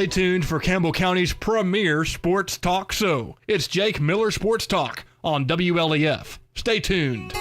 Stay tuned for Campbell County's premier sports talk show. It's Jake Miller Sports Talk on WLEF. Stay tuned.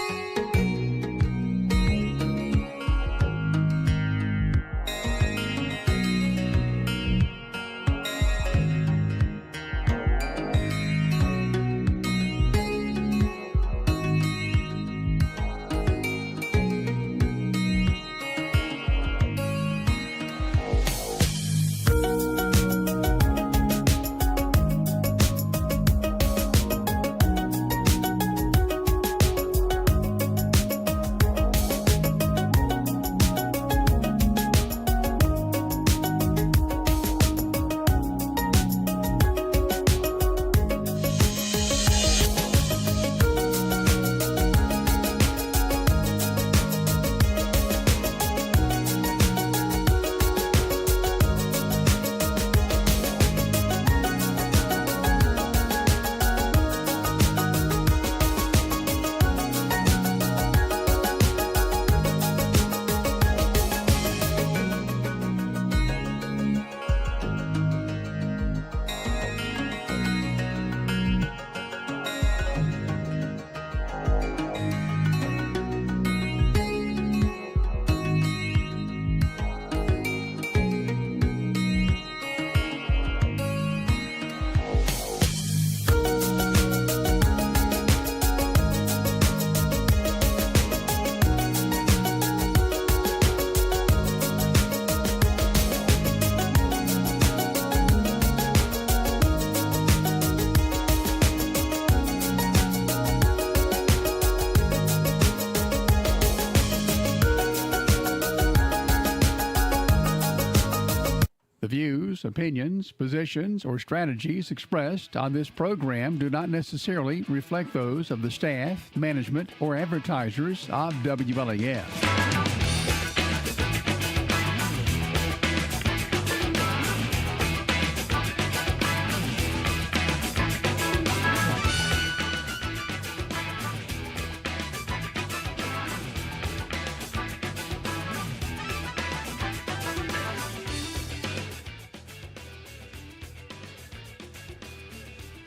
The views, opinions, positions, or strategies expressed on this program do not necessarily reflect those of the staff, management, or advertisers of WLEF.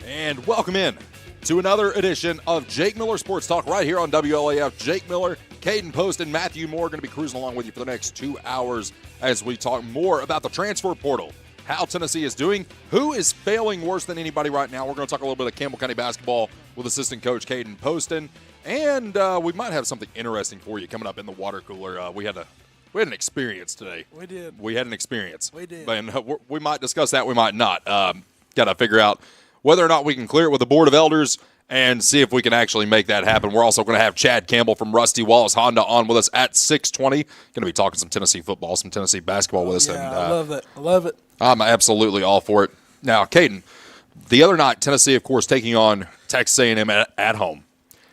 And welcome in to another edition of Jake Miller Sports Talk right here on WLAF. Jake Miller, Caden Post, and Matthew Moore are going to be cruising along with you for the next 2 hours as we talk more about the transfer portal, how Tennessee is doing, who is failing worse than anybody right now. We're going to talk a little bit of Campbell County basketball with assistant coach Caden Poston, and we might have something interesting for you coming up in the water cooler. We had an experience today. We did. We had an experience. We did. And we might discuss that. We might not. Got to figure out whether or not we can clear it with the Board of Elders and see if we can actually make that happen. We're also going to have Chad Campbell from Rusty Wallace Honda on with us at 6:20. Going to be talking some Tennessee football, some Tennessee basketball with us. Yeah, and, I love it. I love it. I'm absolutely all for it. Now, Caden, the other night, Tennessee, of course, taking on Texas A&M at home.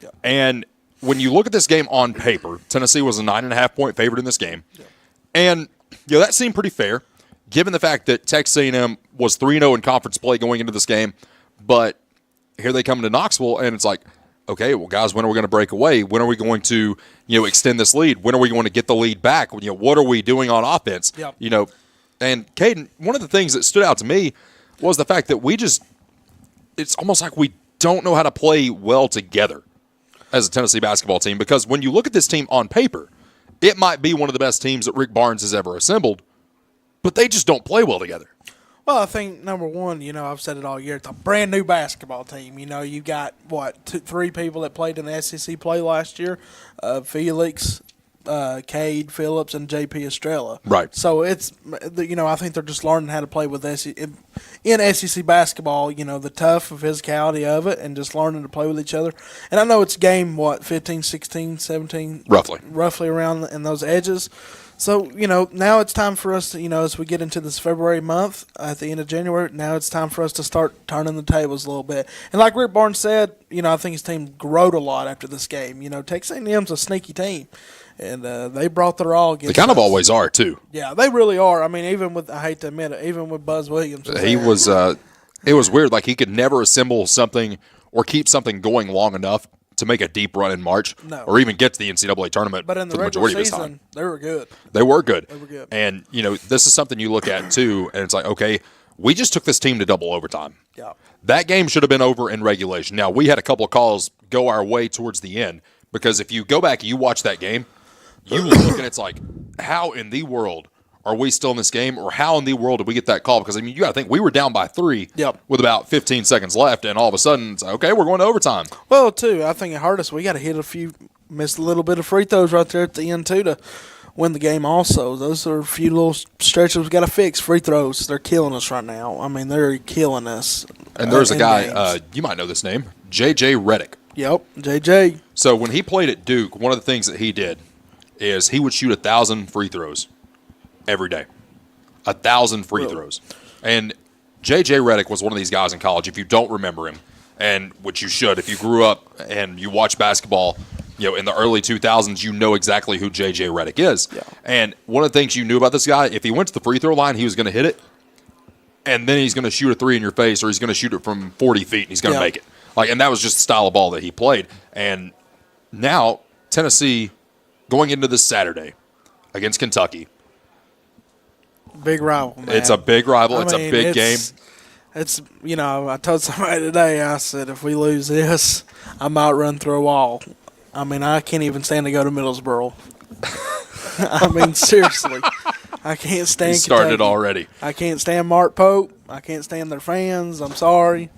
Yeah. And when you look at this game on paper, Tennessee was a 9.5-point favorite in this game. Yeah. And that seemed pretty fair, given the fact that Texas A&M was 3-0 in conference play going into this game. But here they come to Knoxville, and it's like, okay, well, guys, when are we going to break away? When are we going to, extend this lead? When are we going to get the lead back? What are we doing on offense? Yep. And Caden, one of the things that stood out to me was the fact that it's almost like we don't know how to play well together as a Tennessee basketball team, because when you look at this team on paper, it might be one of the best teams that Rick Barnes has ever assembled, but they just don't play well together. Well, I think, number one, I've said it all year, it's a brand new basketball team. You got, three people that played in the SEC play last year, Felix, Cade Phillips, and J.P. Estrella. Right. So it's, I think they're just learning how to play with in SEC basketball, the tough physicality of it and just learning to play with each other. And I know it's game, 15, 16, 17? Roughly around in those edges. So, now it's time for us to, as we get into this February month, at the end of January, now it's time for us to start turning the tables a little bit. And like Rick Barnes said, I think his team growed a lot after this game. Texas A&M's a sneaky team, and they brought their all against They kind of us. always are, too. Yeah, they really are. I mean, even with, I hate to admit it, even with Buzz Williams. It was weird. Like, he could never assemble something or keep something going long enough to make a deep run in March, or even get to the NCAA tournament. But in the majority regular of his season, time. they were good. They were good. They were good. And, this is something you look at, too, and it's like, okay, We just took this team to double overtime. Yeah. That game should have been over in regulation. Now, we had a couple of calls go our way towards the end because if you go back and you watch that game, you look and it's like, how in the world are we still in this game, or how in the world did we get that call? Because, I mean, you got to think we were down by 3 with about 15 seconds left, and all of a sudden, it's like, okay, we're going to overtime. Well, too, I think it hurt us. We got to hit missed a little bit of free throws right there at the end, too, to win the game also. Those are a few little stretches we got to fix. Free throws, they're killing us right now. I mean, they're killing us. And there's a guy, you might know this name, J.J. Redick. Yep, J.J. So when he played at Duke, one of the things that he did is he would shoot 1,000 free throws every day. 1,000 free throws. And J.J. Redick was one of these guys in college, if you don't remember him, and which you should. If you grew up and you watch basketball, in the early 2000s, you know exactly who J.J. Redick is. Yeah. And one of the things you knew about this guy, if he went to the free throw line, he was going to hit it, and then he's going to shoot a three in your face, or he's going to shoot it from 40 feet, and he's going to make it. And that was just the style of ball that he played. And now, Tennessee, going into this Saturday against Kentucky. Big rival, man. It's a big rival. It's a big game. It's, I told somebody today, I said, if we lose this, I might run through a wall. I mean, I can't even stand to go to Middlesboro. I mean, seriously. I can't stand You started Kentucky. already. I can't stand Mark Pope. I can't stand their fans. I'm sorry.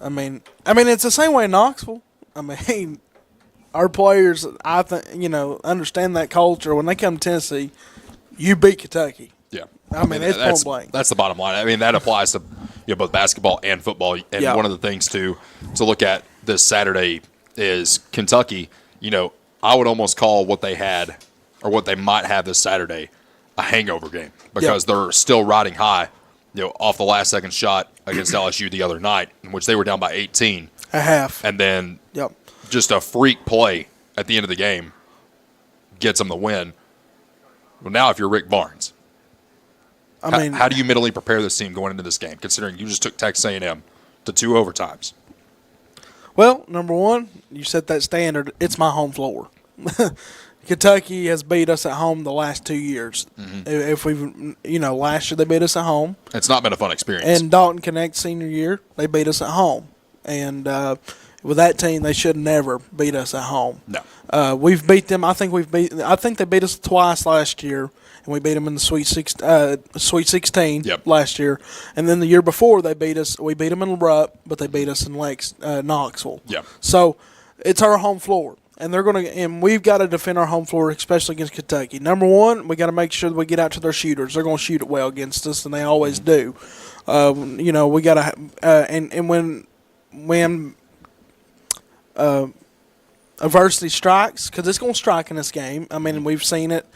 I mean, it's the same way in Knoxville. I mean, our players, I think, understand that culture. When they come to Tennessee, you beat Kentucky. Yeah. I mean, it's point blank. That's the bottom line. I mean, that applies to both basketball and football. And one of the things to look at this Saturday is Kentucky. I would almost call what they had or what they might have this Saturday a hangover game because they're still riding high, off the last second shot against LSU the other night, in which they were down by 18. A half. And then just a freak play at the end of the game gets them the win. Well, now if you're Rick Barnes, how do you mentally prepare this team going into this game, considering you just took Texas A&M to 2 overtimes? Well, number one, you set that standard. It's my home floor. Kentucky has beat us at home the last 2 years. Mm-hmm. If we've, last year they beat us at home. It's not been a fun experience. And Dalton Connect senior year, they beat us at home. And with that team, they should never beat us at home. No. We've beat them. I think they beat us twice last year, and we beat them in the Sweet 16 last year. And then the year before, we beat them in Rupp, but they beat us in Knoxville. Yeah. So it's our home floor. And we've got to defend our home floor, especially against Kentucky. Number one, we got to make sure that we get out to their shooters. They're going to shoot it well against us, and they always do. We got to, and when adversity strikes, because it's going to strike in this game. I mean, we've seen it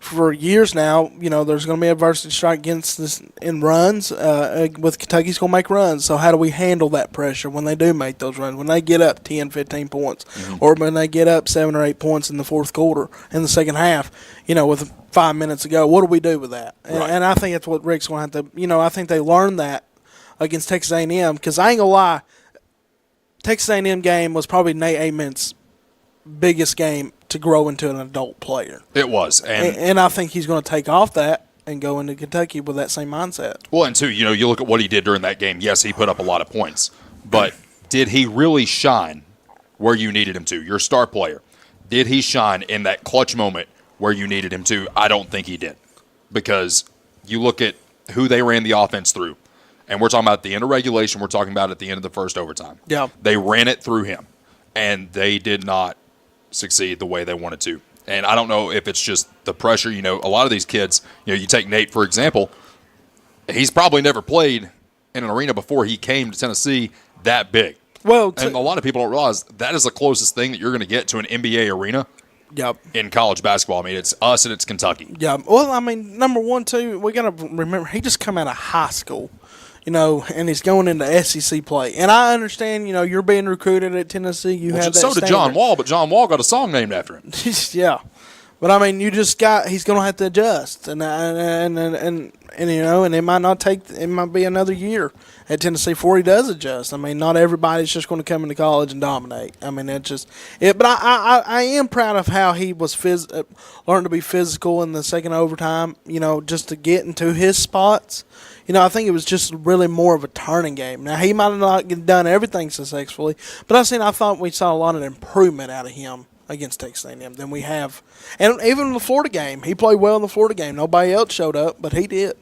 for years now. There's going to be adversity strike against this in runs. With Kentucky's going to make runs. So how do we handle that pressure when they do make those runs? When they get up 10, 15 points, or when they get up 7 or 8 points in the fourth quarter, in the second half, with 5 minutes to go, what do we do with that? Right. And I think that's what Rick's going to have to. I think they learned that against Texas A&M, because I ain't gonna lie, Texas A&M game was probably Nate Amen's biggest game to grow into an adult player. It was. And I think he's going to take off that and go into Kentucky with that same mindset. Well, and two, you look at what he did during that game. Yes, he put up a lot of points. But did he really shine where you needed him to? Your star player. Did he shine in that clutch moment where you needed him to? I don't think he did. Because you look at who they ran the offense through. And we're talking about at the end of regulation. We're talking about at the end of the first overtime. Yeah. They ran it through him. And they did not succeed the way they wanted to. And I don't know if it's just the pressure. A lot of these kids, you take Nate, for example, he's probably never played in an arena before he came to Tennessee that big. Well, and a lot of people don't realize that is the closest thing that you're going to get to an NBA arena in college basketball. I mean, it's us and it's Kentucky. Yeah. Well, I mean, number one, too, we got to remember, he just come out of high school. And he's going into SEC play. And I understand, you're being recruited at Tennessee. You have that So did John Wall, but John Wall got a song named after him. Yeah. But I mean, he's going to have to adjust, and it might not it might be another year at Tennessee before he does adjust. I mean, not everybody's just going to come into college and dominate. I mean, that's just it. But I am proud of how he was learned to be physical in the second overtime. Just to get into his spots. I think it was just really more of a turning game. Now, he might have not done everything successfully, but I thought we saw a lot of improvement out of him against Texas A&M than we have. And even in the Florida game, he played well in the Florida game. Nobody else showed up, but he did,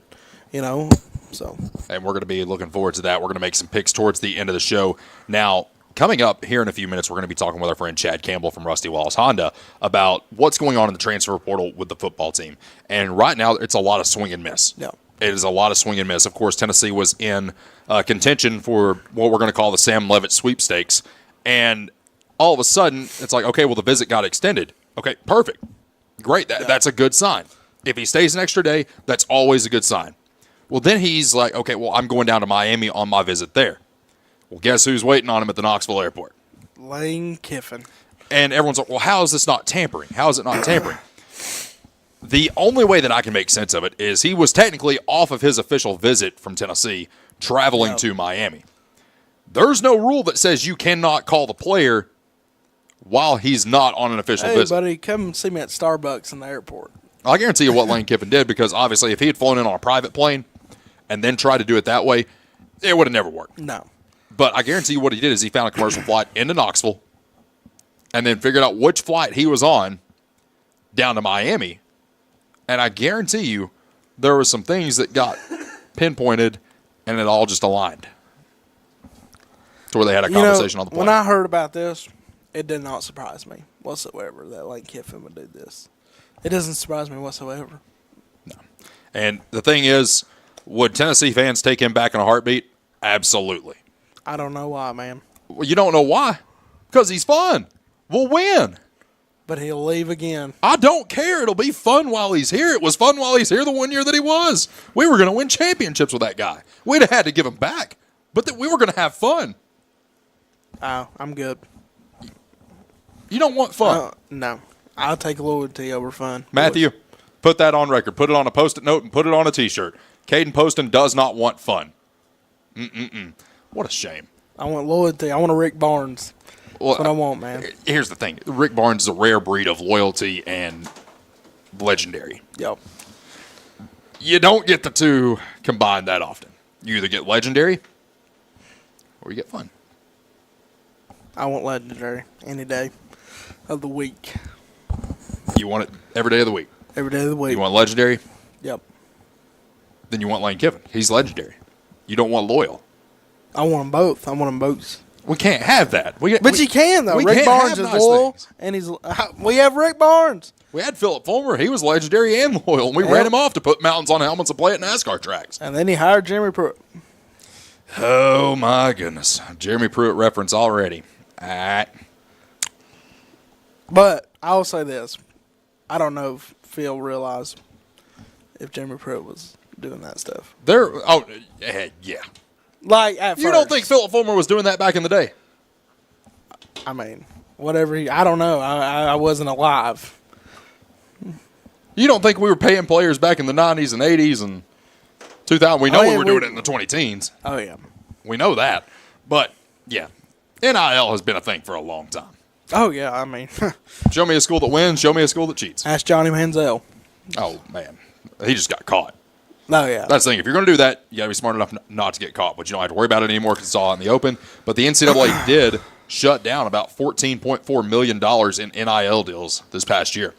so. And we're going to be looking forward to that. We're going to make some picks towards the end of the show. Now, coming up here in a few minutes, we're going to be talking with our friend Chad Campbell from Rusty Wallace Honda about what's going on in the transfer portal with the football team. And right now, it's a lot of swing and miss. Yeah. It is a lot of swing and miss. Of course, Tennessee was in contention for what we're going to call the Sam Levitt sweepstakes. And all of a sudden, it's like, okay, well, the visit got extended. Okay, perfect. Great. That's a good sign. If he stays an extra day, that's always a good sign. Well, then he's like, okay, well, I'm going down to Miami on my visit there. Well, guess who's waiting on him at the Knoxville airport? Lane Kiffin. And everyone's like, well, how is this not tampering? How is it not tampering? The only way that I can make sense of it is he was technically off of his official visit from Tennessee, traveling to Miami. There's no rule that says you cannot call the player while he's not on an official visit. Hey, buddy, come see me at Starbucks in the airport. I guarantee you what Lane Kiffin did, because obviously if he had flown in on a private plane and then tried to do it that way, it would have never worked. No. But I guarantee you what he did is he found a commercial flight into Knoxville and then figured out which flight he was on down to Miami. And I guarantee you there were some things that got pinpointed and it all just aligned to where they had a conversation on the plane. When I heard about this, it did not surprise me whatsoever that Lane Kiffin would do this. It doesn't surprise me whatsoever. No. And the thing is, would Tennessee fans take him back in a heartbeat? Absolutely. I don't know why, man. Well, you don't know why? Because he's fun. We'll win. But he'll leave again. I don't care. It'll be fun while he's here. It was fun while he's here the 1 year that he was. We were going to win championships with that guy. We'd have had to give him back, but we were going to have fun. Oh, I'm good. You don't want fun. No. I'll take loyalty over fun. Matthew, put that on record. Put it on a Post-it note and put it on a T-shirt. Caden Poston does not want fun. What a shame. I want loyalty. I want a Rick Barnes. That's what I want, man. Here's the thing. Rick Barnes is a rare breed of loyalty and legendary. Yep. You don't get the two combined that often. You either get legendary or you get fun. I want legendary any day of the week. You want it every day of the week. Every day of the week. You want legendary? Yep. Then you want Lane Kiffin. He's legendary. You don't want loyal. I want them both. I want them both. We can't have that. But you can, though. Rick Barnes is loyal, and we have Rick Barnes. We had Philip Fulmer. He was legendary and loyal, and we ran him off to put mountains on helmets and play at NASCAR tracks. And then he hired Jeremy Pruitt. Oh, my goodness. Jeremy Pruitt reference already. But I will say this. I don't know if Phil realized if Jeremy Pruitt was doing that stuff. Yeah. Like, at first. You don't think Philip Fulmer was doing that back in the day? I mean, whatever. I don't know. I wasn't alive. You don't think we were paying players back in the 90s and 80s and 2000? We know we were doing it in the 20-teens. Oh, yeah. We know that. But, yeah, NIL has been a thing for a long time. Oh, yeah. I mean, Show me a school that wins. Show me a school that cheats. ask Johnny Manziel. Oh, man. He just got caught. Oh, yeah. That's the thing. If you're going to do that, you got to be smart enough not to get caught. But you don't have to worry about it anymore because it's all out in the open. But the NCAA did shut down about $14.4 million in NIL deals this past year.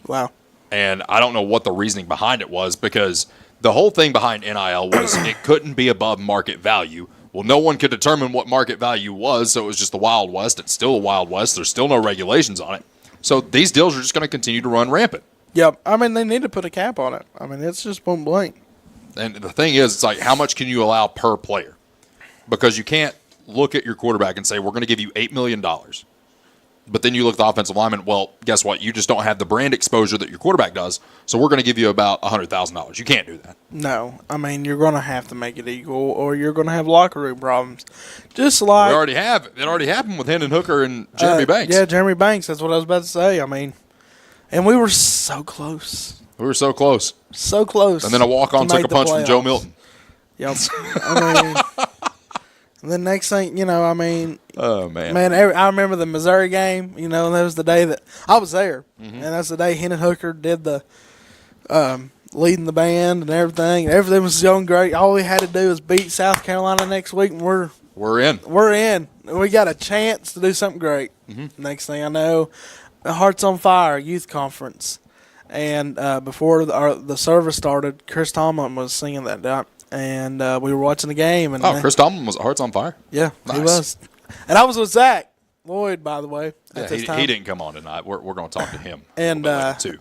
Wow. And I don't know what the reasoning behind it was, because the whole thing behind NIL was it couldn't be above market value. Well, no one could determine what market value was, so it was just the Wild West. It's still a Wild West. There's still no regulations on it. So these deals are just going to continue to run rampant. Yep. I mean, they need to put a cap on it. I mean, it's just point blank. And the thing is, it's like, how much can you allow per player? Because you can't look at your quarterback and say, we're going to give you $8 million. But then you look at the offensive lineman, well, guess what? You just don't have the brand exposure that your quarterback does, so we're going to give you about $100,000. You can't do that. No. I mean, you're going to have to make it equal, or you're going to have locker room problems. Just like... We already have. It already happened with Hendon Hooker and Jeremy Banks. Yeah, Jeremy Banks. That's what I was about to say. I mean, And we were so close. We were so close. So close. And then a walk-on took a punch from Joe Milton. Yep. I mean, and the next thing, I mean, oh, man. I remember the Missouri game, and that was the day that I was there. Mm-hmm. And that's the day Hennon Hooker did the leading the band and everything. Everything was going great. All we had to do was beat South Carolina next week, and we're in. We're in. We got a chance to do something great. Mm-hmm. Next thing I know, Hearts on Fire youth conference. And before the service started, Chris Tomlin was singing that down. And we were watching the game. And Chris Tomlin was at Hearts on Fire? Yeah, nice. He was. And I was with Zach Lloyd, by the way. Yeah, he didn't come on tonight. We're going to talk to him and too.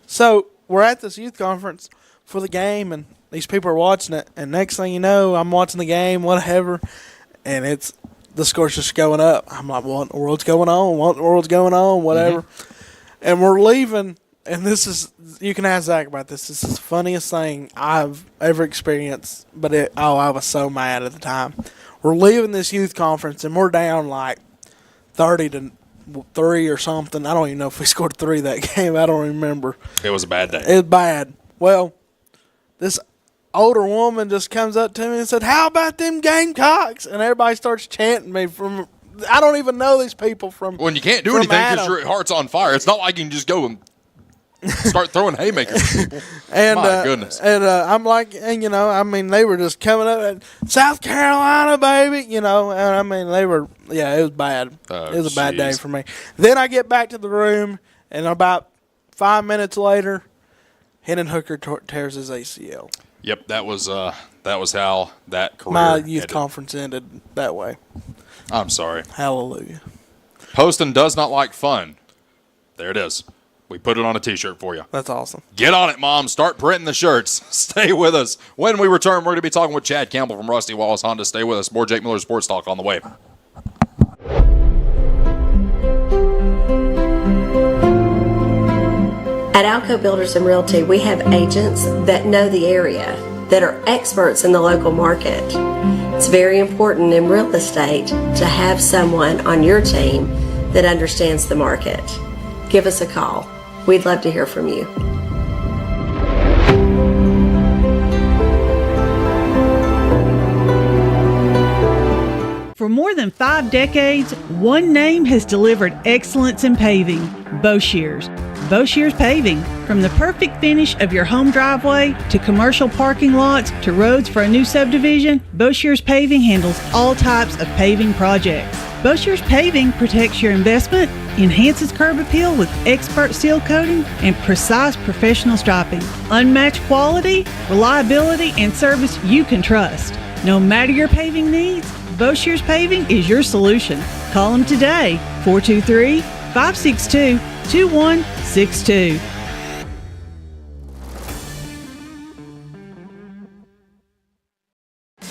So we're at this youth conference for the game, and these people are watching it. And next thing you know, I'm watching the game, whatever, and the score's just going up. I'm like, what in the world's going on? What in the world's going on? Whatever. Mm-hmm. And we're leaving. And you can ask Zach about this. This is the funniest thing I've ever experienced. But I was so mad at the time. We're leaving this youth conference, and we're down like 30-3 or something. I don't even know if we scored 3 that game. I don't remember. It was a bad day. It was bad. Well, this older woman just comes up to me and said, "How about them Gamecocks?" And everybody starts chanting me from. I don't even know these people from. When you can't do anything because your heart's on fire, it's not like you can just go and start throwing haymakers at people. And, my goodness. And I'm like, and they were just coming up at South Carolina, baby, and I mean, they were, it was bad. It was a bad day for me. Then I get back to the room, and about 5 minutes later, Hennon Hooker tears his ACL. Yep, that was how that career My youth ended. conference ended that way. I'm sorry. Hallelujah. Poston does not like fun. There it is. We put it on a T-shirt for you. That's awesome. Get on it, Mom. Start printing the shirts. Stay with us. When we return, we're going to be talking with Chad Campbell from Rusty Wallace Honda. Stay with us. More Jake Miller Sports Talk on the way. At Alco Builders and Realty, we have agents that know the area, that are experts in the local market. It's very important in real estate to have someone on your team that understands the market. Give us a call. We'd love to hear from you. For more than 5 decades, one name has delivered excellence in paving: Boshears. Boshears Paving. From the perfect finish of your home driveway to commercial parking lots to roads for a new subdivision, Boshears Paving handles all types of paving projects. Boshears Paving protects your investment, enhances curb appeal with expert seal coating and precise professional striping. Unmatched quality, reliability, and service you can trust. No matter your paving needs, Boshears Paving is your solution. Call them today, 423-562-2162.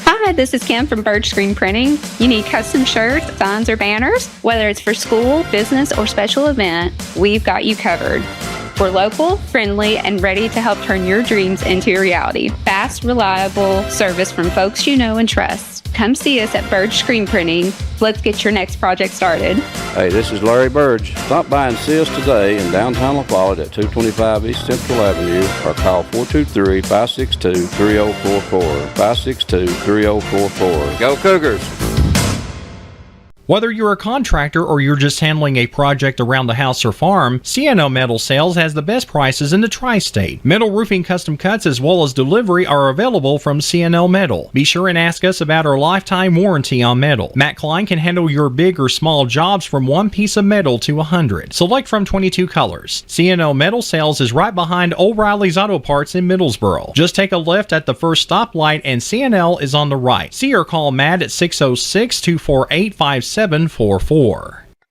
Hi, this is Kim from Bird Screen Printing. You need custom shirts, signs, or banners? Whether it's for school, business, or special event, we've got you covered. We're local, friendly, and ready to help turn your dreams into a reality. Fast, reliable service from folks you know and trust. Come see us at Bird Screen Printing. Let's get your next project started. Hey, this is Larry Burge. Stop by and see us today in downtown La Follette at 225 East Central Avenue or call 423-562-3044. 562-3044. Go Cougars! Whether you're a contractor or you're just handling a project around the house or farm, CNO Metal Sales has the best prices in the tri-state. Metal roofing custom cuts as well as delivery are available from CNO Metal. Be sure and ask us about our lifetime warranty on metal. Matt Klein can handle your big or small jobs from 1 piece of metal to 100. Select from 22 colors. CNO Metal Sales is right behind O'Reilly's Auto Parts in Middlesboro. Just take a left at the first stoplight and CNL is on the right. See or call Matt at 606-248-5744.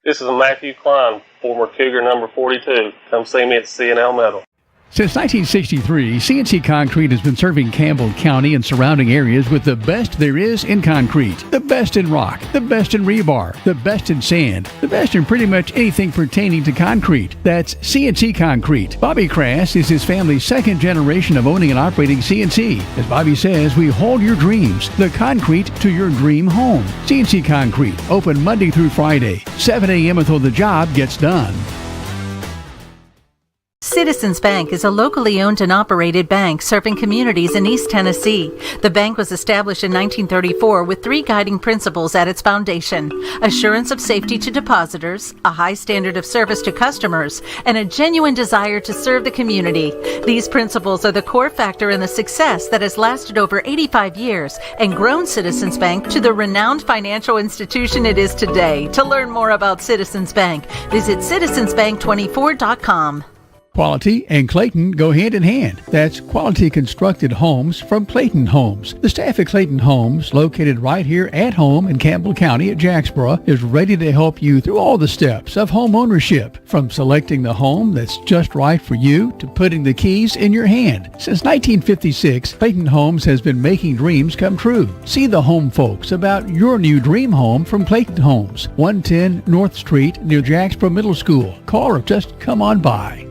This is Matthew Klein, former Cougar number 42. Come see me at CNL Metal. Since 1963, CNC Concrete has been serving Campbell County and surrounding areas with the best there is in concrete. The best in rock, the best in rebar, the best in sand, the best in pretty much anything pertaining to concrete. That's CNC Concrete. Bobby Crass is his family's second generation of owning and operating CNC. As Bobby says, we hold your dreams, the concrete to your dream home. CNC Concrete, open Monday through Friday, 7 a.m. until the job gets done. Citizens Bank is a locally owned and operated bank serving communities in East Tennessee. The bank was established in 1934 with 3 guiding principles at its foundation: assurance of safety to depositors, a high standard of service to customers, and a genuine desire to serve the community. These principles are the core factor in the success that has lasted over 85 years and grown Citizens Bank to the renowned financial institution it is today. To learn more about Citizens Bank, visit citizensbank24.com. Quality and Clayton go hand in hand. That's quality constructed homes from Clayton Homes. The staff at Clayton Homes, located right here at home in Campbell County at Jacksboro, is ready to help you through all the steps of home ownership, from selecting the home that's just right for you to putting the keys in your hand. Since 1956, Clayton Homes has been making dreams come true. See the home folks about your new dream home from Clayton Homes, 110 North Street near Jacksboro Middle School. Call or just come on by.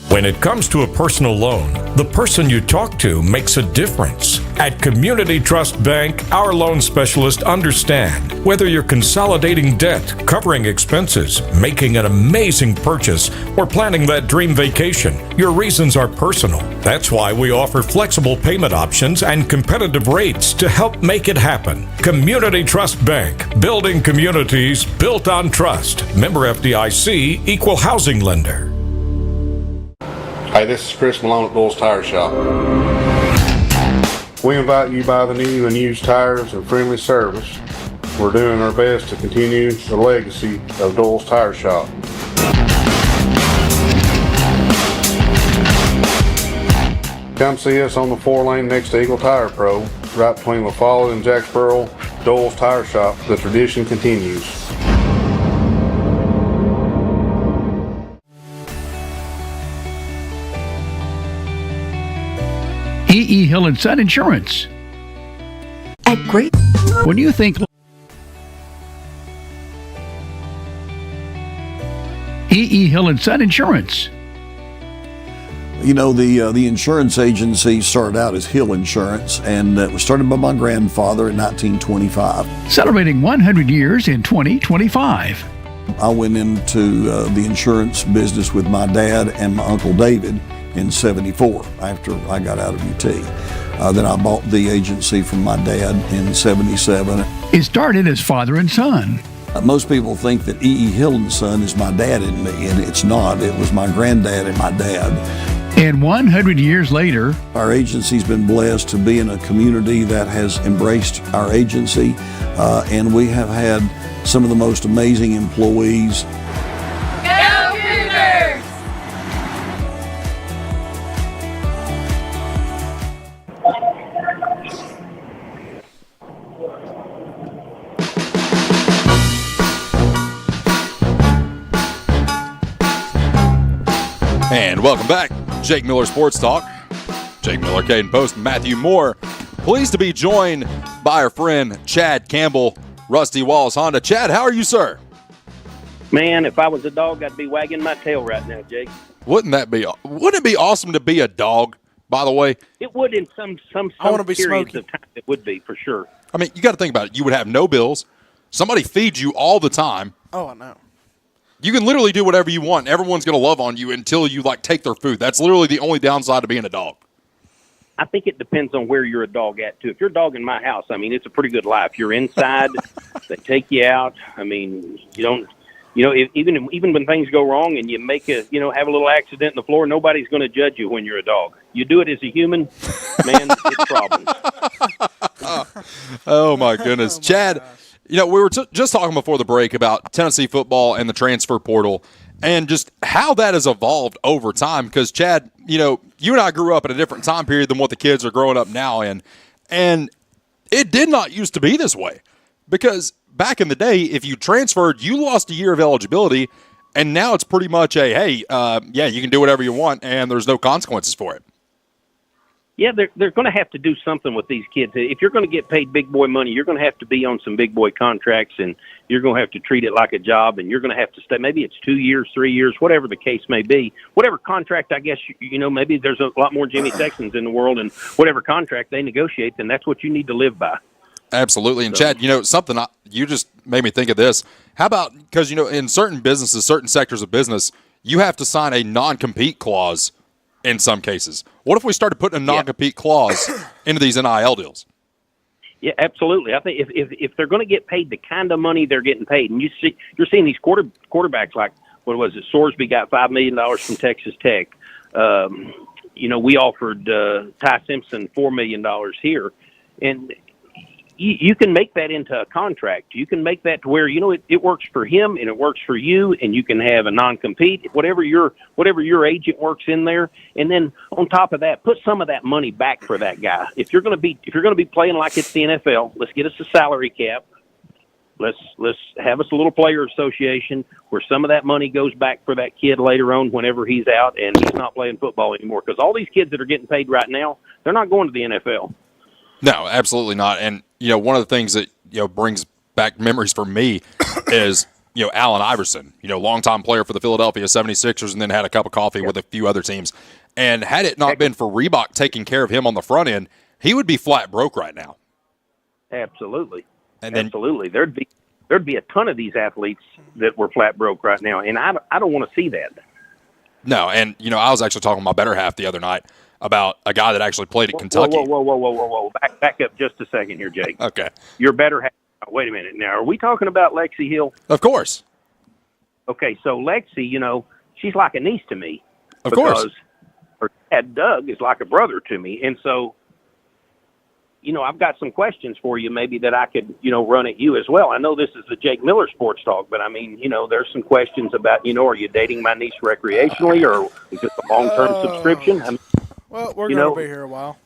When it comes to a personal loan, the person you talk to makes a difference. At Community Trust Bank, our loan specialists understand whether you're consolidating debt, covering expenses, making an amazing purchase, or planning that dream vacation. Your reasons are personal. That's why we offer flexible payment options and competitive rates to help make it happen. Community Trust Bank, building communities built on trust. Member FDIC, equal housing lender. Hey, this is Chris Malone at Bull's Tire Shop. We invite you to buy the new and used tires and friendly service. We're doing our best to continue the legacy of Doyle's Tire Shop. Come see us on the 4-lane next to Eagle Tire Pro, right between La Follette and Jacksboro. Doyle's Tire Shop. The tradition continues. E.E. Hill & Son Insurance. At Great. When you think E.E. Hill & Son Insurance. You know, the insurance agency started out as Hill Insurance, and it was started by my grandfather in 1925. Celebrating 100 years in 2025. I went into the insurance business with my dad and my Uncle David in 74 after I got out of UT. Then I bought the agency from my dad in 77. It started as father and son. Most people think that E.E. Hill & Son is my dad and me, and it's not. It was my granddad and my dad. And 100 years later, our agency's been blessed to be in a community that has embraced our agency, and we have had some of the most amazing employees. Go Cougars! And welcome back, Jake Miller Sports Talk. Jake Miller, Caden Post, Matthew Moore. Pleased to be joined by our friend Chad Campbell, Rusty Wallace Honda. Chad, how are you, sir? Man, if I was a dog, I'd be wagging my tail right now, Jake. Wouldn't it be awesome to be a dog, by the way? It would in some I want to be periods smoky. of time. It would be, for sure. I mean, you got to think about it. You would have no bills. Somebody feeds you all the time. Oh, I know. You can literally do whatever you want. Everyone's going to love on you until you, take their food. That's literally the only downside to being a dog. I think it depends on where you're a dog at, too. If you're a dog in my house, I mean, it's a pretty good life. You're inside. They take you out. I mean, you don't, even when things go wrong and you make have a little accident in the floor, nobody's going to judge you when you're a dog. You do it as a human, man, it's problems. Oh, my goodness. Chad, we were just talking before the break about Tennessee football and the transfer portal and just how that has evolved over time. Because, Chad, you and I grew up at a different time period than what the kids are growing up now in. And it did not used to be this way. Because back in the day, if you transferred, you lost a year of eligibility. And now it's pretty much you can do whatever you want, and there's no consequences for it. Yeah, they're going to have to do something with these kids. If you're going to get paid big boy money, you're going to have to be on some big boy contracts, and you're going to have to treat it like a job, and you're going to have to stay. Maybe it's 2 years, 3 years, whatever the case may be. Whatever contract, I guess, maybe there's a lot more Jimmy Texans in the world, and whatever contract they negotiate, then that's what you need to live by. Absolutely. And Chad, something you just made me think of this. How about, because, in certain businesses, certain sectors of business, you have to sign a non-compete clause in some cases. What if we started putting a non-compete clause into these NIL deals? Yeah, absolutely. I think if they're going to get paid the kind of money they're getting paid, and you're seeing these quarterbacks like, what was it? Sorsby got $5 million from Texas Tech. We offered Ty Simpson $4 million here, and you can make that into a contract. You can make that to where it works for him and it works for you, and you can have a non-compete. Whatever your agent works in there, and then on top of that, put some of that money back for that guy. If you're going to be playing like it's the NFL, let's get us a salary cap. Let's have us a little player association where some of that money goes back for that kid later on whenever he's out and he's not playing football anymore. Because all these kids that are getting paid right now, they're not going to the NFL. No, absolutely not. And one of the things that brings back memories for me is Allen Iverson, longtime player for the Philadelphia 76ers, and then had a cup of coffee with a few other teams. And had it not been for Reebok taking care of him on the front end, he would be flat broke right now. Absolutely. And then, absolutely, there'd be a ton of these athletes that were flat broke right now, and I don't want to see that. No, and I was actually talking to my better half the other night about a guy that actually played at Kentucky. Whoa! Back up just a second here, Jake. Okay, your better half. Wait a minute. Now, are we talking about Lexi Hill? Of course. Okay, so Lexi, she's like a niece to me. Of course. Because her dad, Doug, is like a brother to me, and so. I've got some questions for you maybe that I could, run at you as well. I know this is the Jake Miller Sports Talk, but I mean, there's some questions about, are you dating my niece recreationally or is it a long-term subscription? I mean, well, we're going to be here a while.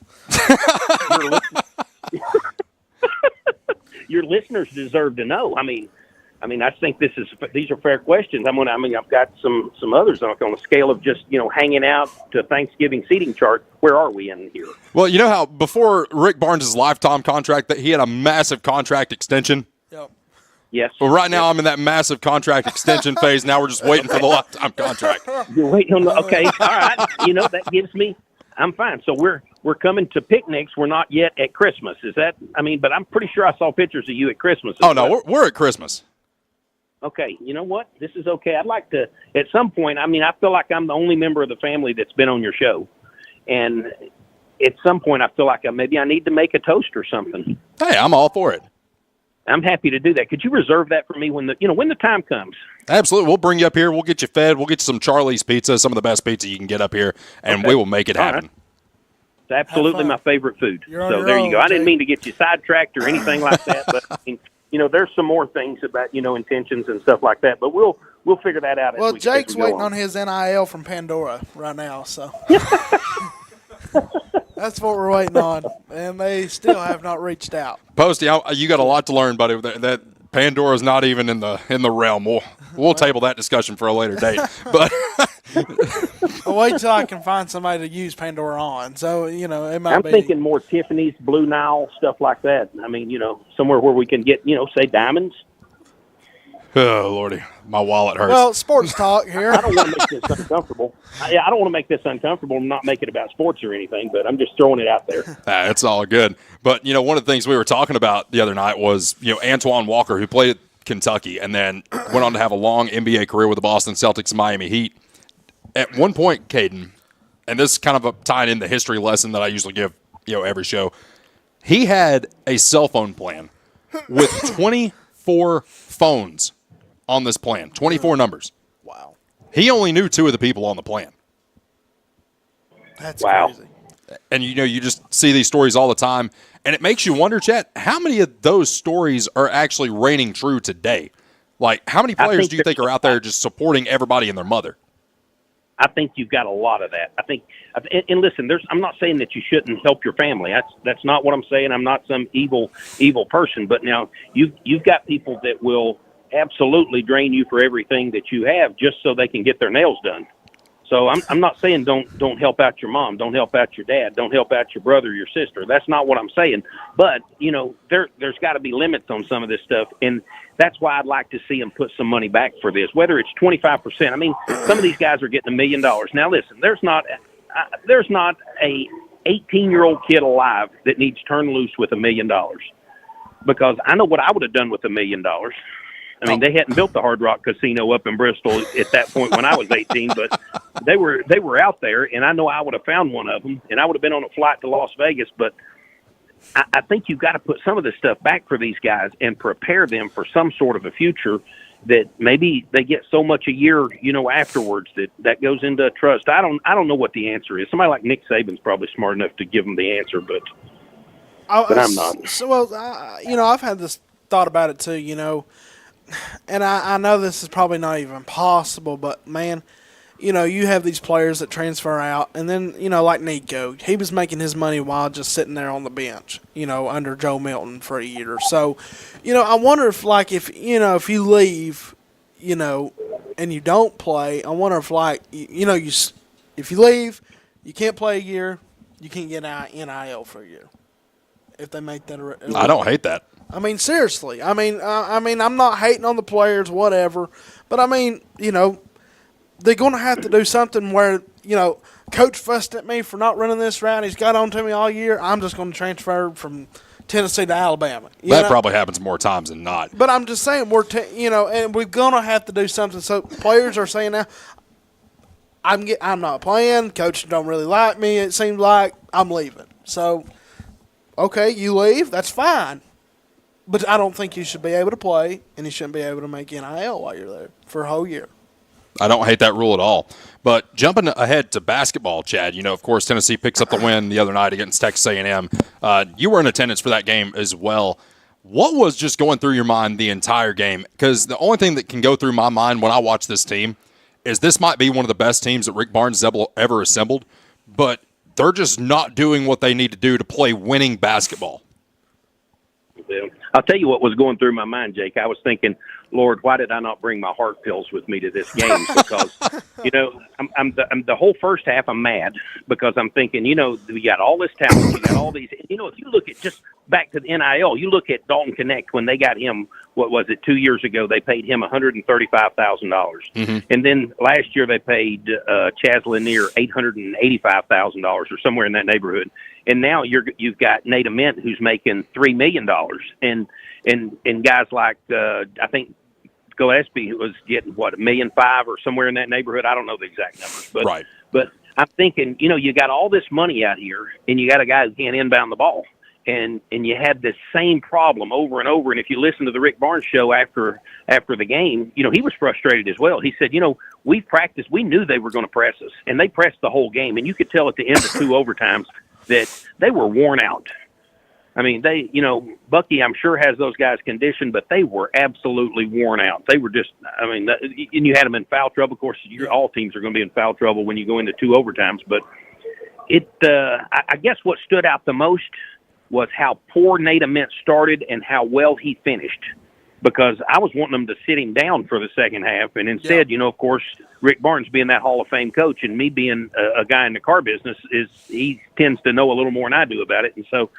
Your listeners deserve to know. I mean, I think these are fair questions. I've got some others on a scale of just, hanging out to Thanksgiving seating chart. Where are we in here? Well, you know how before Rick Barnes' lifetime contract that he had a massive contract extension? Yep. Yes. Well, right now I'm in that massive contract extension phase. Now we're just waiting for the lifetime contract. You're waiting on okay. All right. That gives me, I'm fine. So we're coming to picnics. We're not yet at Christmas. Is that, but I'm pretty sure I saw pictures of you at Christmas. Oh, no, we're at Christmas. Okay, you know what? This is okay. I'd like to, at some point, I feel like I'm the only member of the family that's been on your show. And at some point, I feel like maybe I need to make a toast or something. Hey, I'm all for it. I'm happy to do that. Could you reserve that for me when the time comes? Absolutely. We'll bring you up here. We'll get you fed. We'll get you some Charlie's pizza, some of the best pizza you can get up here, and we will make it happen. Right. It's absolutely my favorite food. So there you go. I didn't mean to get you sidetracked or anything like that, but there's some more things about, intentions and stuff like that, but we'll figure that out. Well, Jake's waiting on his NIL from Pandora right now, so that's what we're waiting on, and they still have not reached out. Posty, you got a lot to learn, buddy. That Pandora's not even in the realm. We'll table that discussion for a later date. But I'll wait till I can find somebody to use Pandora on. So, it might be. I'm thinking more Tiffany's, Blue Nile, stuff like that. Somewhere where we can get, say diamonds. Oh, Lordy. My wallet hurts. Well, sports talk here. I don't want to make this uncomfortable. I don't want to make this uncomfortable and not make it about sports or anything, but I'm just throwing it out there. It's all good. But, one of the things we were talking about the other night was, Antoine Walker, who played at Kentucky and then went on to have a long NBA career with the Boston Celtics and Miami Heat. At one point, Caden, and this is kind of tying in the history lesson that I usually give, every show, he had a cell phone plan with 24 phones on this plan, 24 numbers. Wow. He only knew 2 of the people on the plan. That's crazy. And, you just see these stories all the time, and it makes you wonder, Chet, how many of those stories are actually reigning true today? Like, how many players do you think are out there just supporting everybody and their mother? I think you've got a lot of that. I think, and listen, I'm not saying that you shouldn't help your family. That's not what I'm saying. I'm not some evil person. But now you've got people that will absolutely drain you for everything that you have just so they can get their nails done. So I'm not saying don't help out your mom, don't help out your dad, don't help out your brother, your sister. That's not what I'm saying. But there's got to be limits on some of this stuff, and that's why I'd like to see them put some money back for this, whether it's 25%. Some of these guys are getting $1 million. Now, listen, there's not a 18-year-old kid alive that needs turned loose with $1 million, because I know what I would have done with $1 million. I mean, they hadn't built the Hard Rock Casino up in Bristol at that point when I was 18, but they were out there, and I know I would have found one of them, and I would have been on a flight to Las Vegas. But I think you've got to put some of this stuff back for these guys and prepare them for some sort of a future that maybe they get so much a year, afterwards that goes into trust. I don't know what the answer is. Somebody like Nick Saban's probably smart enough to give them the answer, but I'm not. So, I've had this thought about it too, and I know this is probably not even possible, but man, you have these players that transfer out, and then, like Nico, he was making his money while just sitting there on the bench, under Joe Milton for a year. So, I wonder if you leave, and you don't play, I wonder if, if you leave, you can't play a year, you can't get NIL for a year. If they make that, I don't hate that. I mean, seriously. I mean, I'm not hating on the players, whatever, but I mean, they're going to have to do something where, Coach fussed at me for not running this route. He's got on to me all year. I'm just going to transfer from Tennessee to Alabama. That probably happens more times than not. But I'm just saying, and we're going to have to do something. So players are saying now, I'm not playing. Coach don't really like me. It seems like I'm leaving. So, okay, you leave. That's fine. But I don't think you should be able to play, and you shouldn't be able to make NIL while you're there for a whole year. I don't hate that rule at all. But jumping ahead to basketball, Chad, of course, Tennessee picks up the win the other night against Texas A&M. You were in attendance for that game as well. What was just going through your mind the entire game? Because the only thing that can go through my mind when I watch this team is this might be one of the best teams that Rick Barnes has ever assembled, but they're just not doing what they need to do to play winning basketball. I'll tell you what was going through my mind, Jake. I was thinking, Lord, why did I not bring my heart pills with me to this game? Because, I'm the whole first half, I'm mad because I'm thinking, we got all this talent, we got all these. If you look at just back to the NIL, you look at Dalton Connect when they got him. What was it? 2 years ago, they paid him $135,000, and then last year they paid Chaz Lanier $885,000 or somewhere in that neighborhood. And now you've got Nate Ament who's making $3 million, and guys like I think Gillespie was getting $1.5 million or somewhere in that neighborhood. I don't know the exact numbers, but right. But I'm thinking, you got all this money out here, and you got a guy who can't inbound the ball, and you had this same problem over and over. And if you listen to the Rick Barnes show after the game, he was frustrated as well. He said, we practiced, we knew they were going to press us, and they pressed the whole game, and you could tell at the end of 2 overtimes that they were worn out. I mean, Bucky, I'm sure, has those guys conditioned, but they were absolutely worn out. They were just, and you had them in foul trouble. Of course, all teams are going to be in foul trouble when you go into 2 overtimes. But I guess what stood out the most was how poor Nate Ament started and how well he finished. Because I was wanting them to sit him down for the second half, and instead, of course, Rick Barnes being that Hall of Fame coach and me being a guy in the car business, he tends to know a little more than I do about it. And so,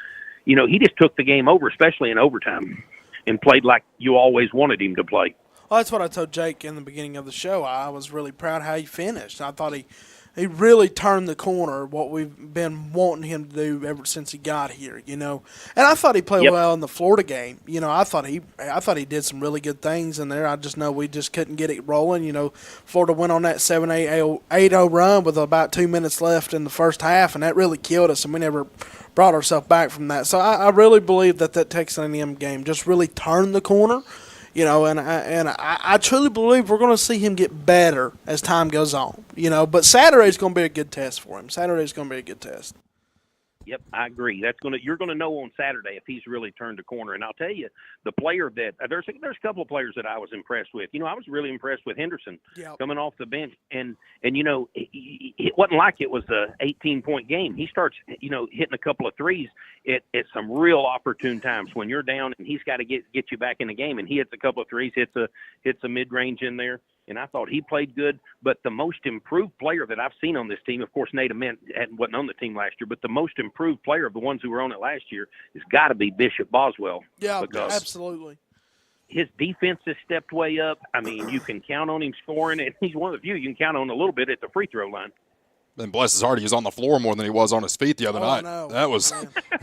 he just took the game over, especially in overtime, and played like you always wanted him to play. Well, that's what I told Jake in the beginning of the show. I was really proud how he finished. I thought he really turned the corner, what we've been wanting him to do ever since he got here, And I thought he played well in the Florida game. I thought he did some really good things in there. I just know we just couldn't get it rolling. Florida went on that 7-8-0 run with about 2 minutes left in the first half, and that really killed us, and we never brought ourselves back from that. So I really believe that Texas A&M game just really turned the corner. And I truly believe we're going to see him get better as time goes on. But Saturday's going to be a good test for him. Saturday's going to be a good test. Yep, I agree. You're going to know on Saturday if he's really turned a corner. And I'll tell you, the player that there's a couple of players that I was impressed with. I was really impressed with Henderson coming off the bench, and it wasn't like it was a 18-point game. He starts hitting a couple of threes at some real opportune times when you're down, and he's got to get you back in the game. And he hits a couple of threes, hits a mid-range in there. And I thought he played good, but the most improved player that I've seen on this team, of course, Nate Ament wasn't on the team last year, but the most improved player of the ones who were on it last year has got to be Bishop Boswell. Yeah, absolutely. His defense has stepped way up. I mean, you can count on him scoring, and he's one of the few you can count on a little bit at the free throw line. And bless his heart, he was on the floor more than he was on his feet the other night. No. That was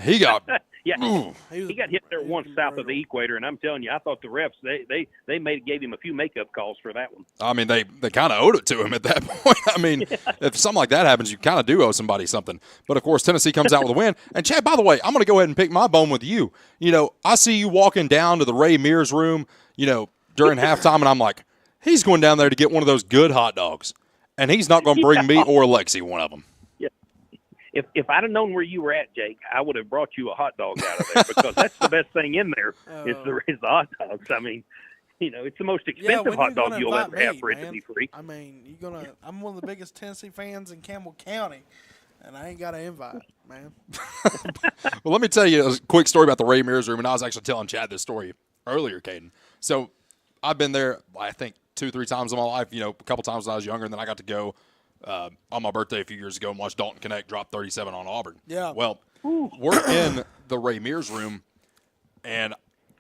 he got Yeah, ooh. he got hit there once south of the equator, and I'm telling you, I thought the refs they gave him a few makeup calls for that one. I mean, they kind of owed it to him at that point. I mean, if something like that happens, you kind of do owe somebody something. But of course, Tennessee comes out with a win. And Chad, by the way, I'm going to go ahead and pick my bone with you. You know, I see you walking down to the Ray Mears room, you know, during halftime, and I'm like, he's going down there to get one of those good hot dogs, and he's not going to bring me or Lexi one of them. If I'd have known where you were at, Jake, I would have brought you a hot dog out of there because that's the best thing in there is the hot dogs. I mean, you know, it's the most expensive hot dog you'll ever have for it to be free. I mean, I'm one of the biggest Tennessee fans in Campbell County, and I ain't got an invite, man. Well, let me tell you a quick story about the Ray Mears room, and I was actually telling Chad this story earlier, Caden. So I've been there, I think, 2-3 times in my life, you know, a couple times when I was younger, and then I got to go on my birthday a few years ago and watch Dalton Connect drop 37 on Auburn. Yeah. Well, we're in the Ray Mears room and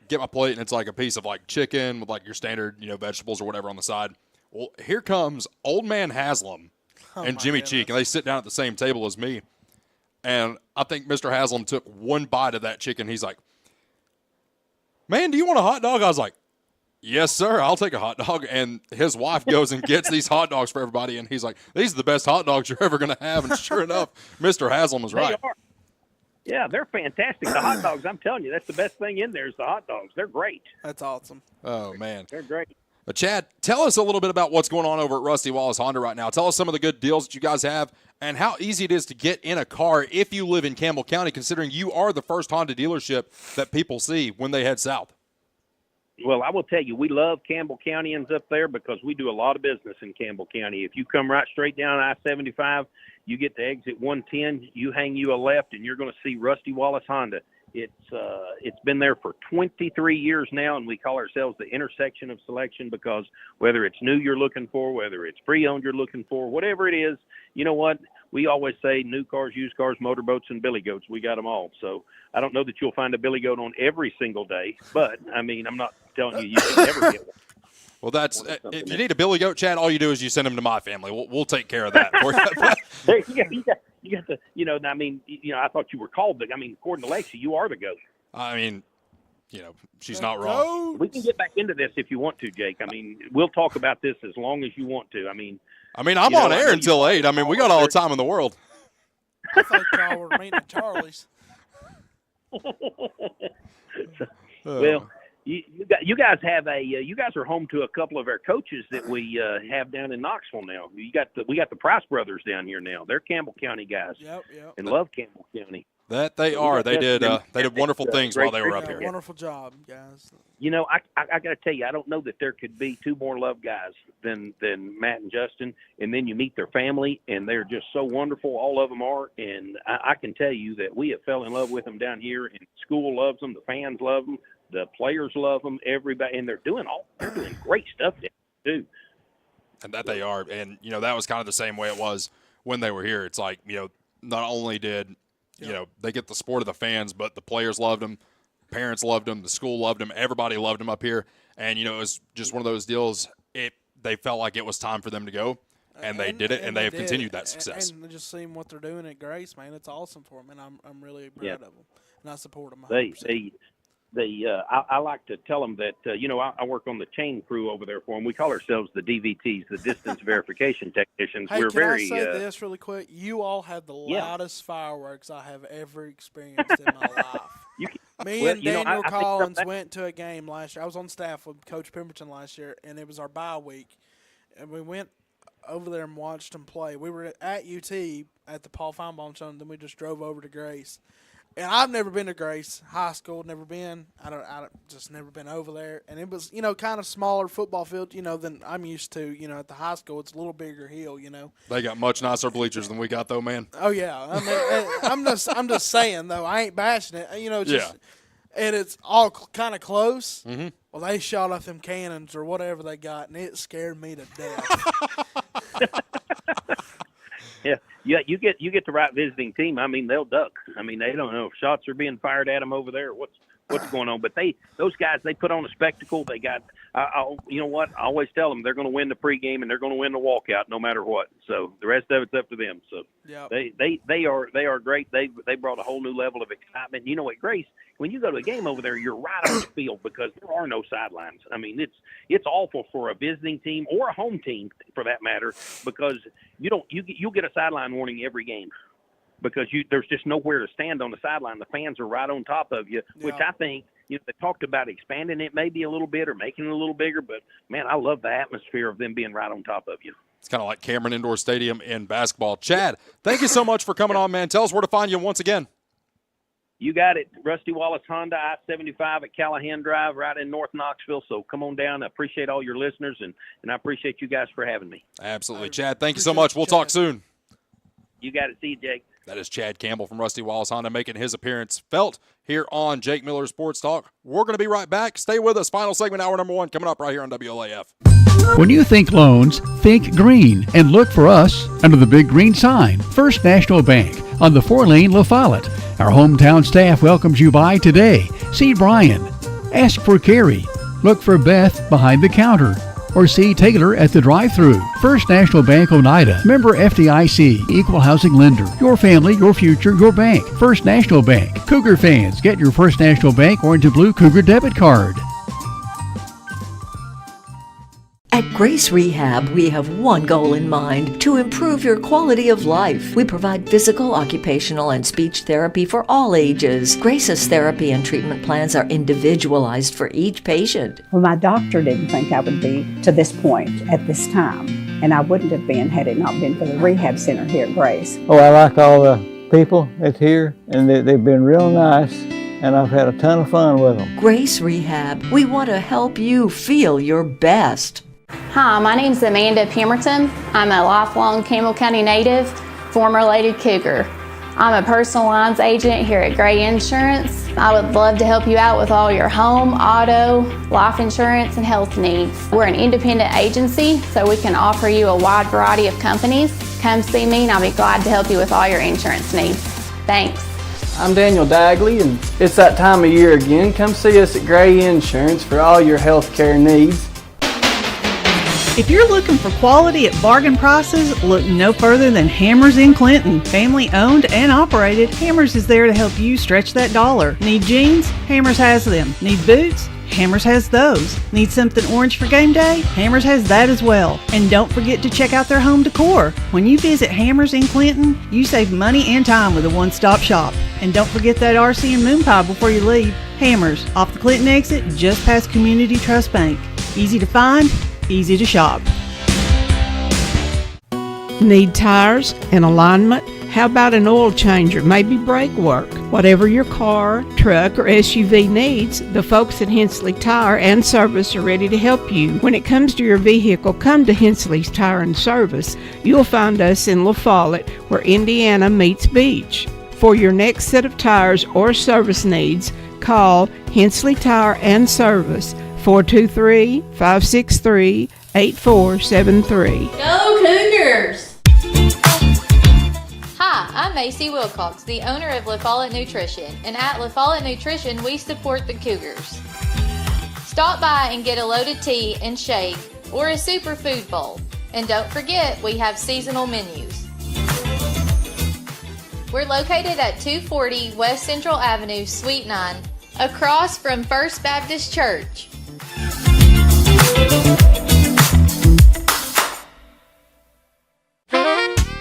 get my plate, and it's like a piece of like chicken with like your standard, you know, vegetables or whatever on the side. Well, here comes Old Man Haslam and Jimmy Cheek, and they sit down at the same table as me. And I think Mr. Haslam took one bite of that chicken. He's like, "Man, do you want a hot dog?" I was like, "Yes, sir, I'll take a hot dog." And his wife goes and gets these hot dogs for everybody, and he's like, "These are the best hot dogs you're ever going to have." And sure enough, Mr. Haslam was right. They are. Yeah, they're fantastic. The hot dogs, I'm telling you, that's the best thing in there is the hot dogs. They're great. That's awesome. Oh, man. They're great. But, Chad, tell us a little bit about what's going on over at Rusty Wallace Honda right now. Tell us some of the good deals that you guys have and how easy it is to get in a car if you live in Campbell County, considering you are the first Honda dealership that people see when they head south. Well, I will tell you, we love Campbell Countyans up there because we do a lot of business in Campbell County. If you come right straight down I-75, you get to exit 110, you hang you a left, and you're going to see Rusty Wallace Honda. It's been there for 23 years now, and we call ourselves the intersection of selection because whether it's new you're looking for, whether it's pre-owned you're looking for, whatever it is, you know what? We always say new cars, used cars, motorboats, and billy goats. We got them all. So I don't know that you'll find a billy goat on every single day, but, I mean, I'm not telling you can never get one. Well, that's if you need a billy goat, Chad, all you do is you send him to my family. We'll take care of that for you. You got to, you know, I mean, you know, I thought you were called the, I mean, according to Lexi, you are the goat. I mean, you know, she's not wrong. We can get back into this if you want to, Jake. I mean, we'll talk about this as long as you want to. I mean, I'm on air until 8. I mean, we got all the time in the world. I thought y'all were meeting at Charlie's. Well, you guys have you guys are home to a couple of our coaches that we have down in Knoxville now. We got the Price brothers down here now. They're Campbell County guys. Yep. And love Campbell County. That they are. They did wonderful things while they were up here. Wonderful job, guys. You know, I got to tell you, I don't know that there could be two more love guys than Matt and Justin. And then you meet their family, and they're just so wonderful. All of them are. And I can tell you that we have fell in love with them down here. And school loves them. The fans love them. The players love them. Everybody, and they're doing great stuff there too. And that they are. And you know, that was kind of the same way it was when they were here. It's like, you know, not only did you know, they get the support of the fans, but the players loved them, parents loved them, the school loved them, everybody loved them up here. And, you know, it was just one of those deals. They felt like it was time for them to go, and they did it, and they have continued that success. And just seeing what they're doing at Grace, man, it's awesome for them, and I'm really proud of them, and I support them 100%. I like to tell them that, you know, I work on the chain crew over there for them. We call ourselves the DVTs, the distance verification technicians. Hey, We're can very. I say this really quick? You all had the loudest fireworks I have ever experienced in my life. Me and Daniel Collins went to a game last year. I was on staff with Coach Pemberton last year, and it was our bye week. And we went over there and watched them play. We were at UT at the Paul Feinbaum Show, and then we just drove over to Grace. And I've never been to Grace High School, never been. I just never been over there. And it was, you know, kind of smaller football field, you know, than I'm used to. You know, at the high school, it's a little bigger hill, you know. They got much nicer bleachers than we got, though, man. Oh yeah, I mean, I'm just saying though. I ain't bashing it, you know. Just, and it's all kind of close. Mm-hmm. Well, they shot off them cannons or whatever they got, and it scared me to death. Yeah, you get the right visiting team. I mean, they'll duck. I mean, they don't know if shots are being fired at them over there. What's what's going on. But those guys, they put on a spectacle. They got, you know what? I always tell them they're going to win the pregame and they're going to win the walkout no matter what. So the rest of it's up to them. So they are great. They brought a whole new level of excitement. You know what, Grace? When you go to a game over there, you're right on the field because there are no sidelines. I mean, it's awful for a visiting team or a home team for that matter because you'll get a sideline warning every game. Because there's just nowhere to stand on the sideline. The fans are right on top of you, which I think, they talked about expanding it maybe a little bit or making it a little bigger. But, man, I love the atmosphere of them being right on top of you. It's kind of like Cameron Indoor Stadium in basketball. Chad, thank you so much for coming on, man. Tell us where to find you once again. You got it. Rusty Wallace Honda, I-75 at Callahan Drive right in North Knoxville. So come on down. I appreciate all your listeners, and I appreciate you guys for having me. Absolutely. Chad, thank you so much. We'll talk soon. You got it. See you, Jake. That is Chad Campbell from Rusty Wallace Honda making his appearance felt here on Jake Miller Sports Talk. We're going to be right back. Stay with us. Final segment, hour number 1, coming up right here on WLAF. When you think loans, think green and look for us under the big green sign. First National Bank on the 4-lane La Follette. Our hometown staff welcomes you by today. See Brian. Ask for Carrie. Look for Beth behind the counter. Or see Taylor at the drive-thru. First National Bank Oneida. Member FDIC. Equal housing lender. Your family, your future, your bank. First National Bank. Cougar fans, get your First National Bank Orange and Blue Cougar debit card. At Grace Rehab, we have one goal in mind: to improve your quality of life. We provide physical, occupational, and speech therapy for all ages. Grace's therapy and treatment plans are individualized for each patient. Well, my doctor didn't think I would be to this point at this time, and I wouldn't have been had it not been for the rehab center here at Grace. Oh, I like all the people that's here, and they've been real nice, and I've had a ton of fun with them. Grace Rehab, we want to help you feel your best. Hi, my name is Amanda Pemberton. I'm a lifelong Campbell County native, former Lady Cougar. I'm a personal lines agent here at Gray Insurance. I would love to help you out with all your home, auto, life insurance, and health needs. We're an independent agency, so we can offer you a wide variety of companies. Come see me and I'll be glad to help you with all your insurance needs. Thanks. I'm Daniel Dagley, and it's that time of year again. Come see us at Gray Insurance for all your health care needs. If you're looking for quality at bargain prices, look no further than Hammers in Clinton. Family owned and operated, Hammers is there to help you stretch that dollar. Need jeans? Hammers has them. Need boots? Hammers has those. Need something orange for game day? Hammers has that as well. And don't forget to check out their home decor. When you visit Hammers in Clinton, you save money and time with a one-stop shop. And don't forget that RC and moon pie before you leave. Hammers, off the Clinton exit, just past Community Trust Bank. Easy to find, easy to shop. Need tires and alignment? How about an oil changer, maybe brake work? Whatever your car, truck, or SUV needs, the folks at Hensley Tire and Service are ready to help you. When it comes to your vehicle, come to Hensley's Tire and Service. You'll find us in La Follette, where Indiana meets Beach. For your next set of tires or service needs, call Hensley Tire and Service, 423-563-8473. Go Cougars! Hi, I'm Macy Wilcox, the owner of La Follette Nutrition, and at La Follette Nutrition, we support the Cougars. Stop by and get a loaded tea and shake or a superfood bowl. And don't forget, we have seasonal menus. We're located at 240 West Central Avenue, Suite 9, across from First Baptist Church.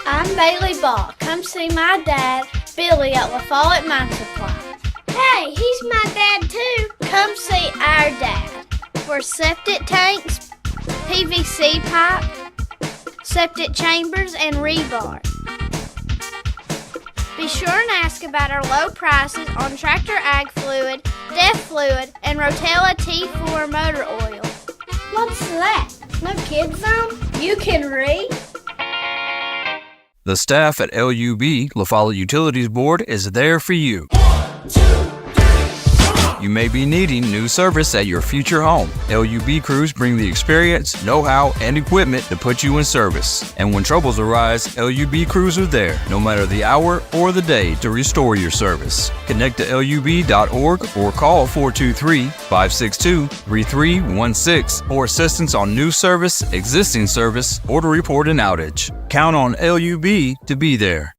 I'm Bailey Ball. Come see my dad, Billy, at La Follette Mine Supply. Hey, he's my dad too. Come see our dad for septic tanks, PVC pipe, septic chambers, and rebar. Be sure and ask about our low prices on Tractor Ag Fluid, Def Fluid, and Rotella T4 motor oil. What's that? No kids zone? You can read? The staff at LUB, La Follette Utilities Board, is there for you. You may be needing new service at your future home. LUB crews bring the experience, know-how, and equipment to put you in service. And when troubles arise, LUB crews are there, no matter the hour or the day, to restore your service. Connect to LUB.org or call 423-562-3316 for assistance on new service, existing service, or to report an outage. Count on LUB to be there.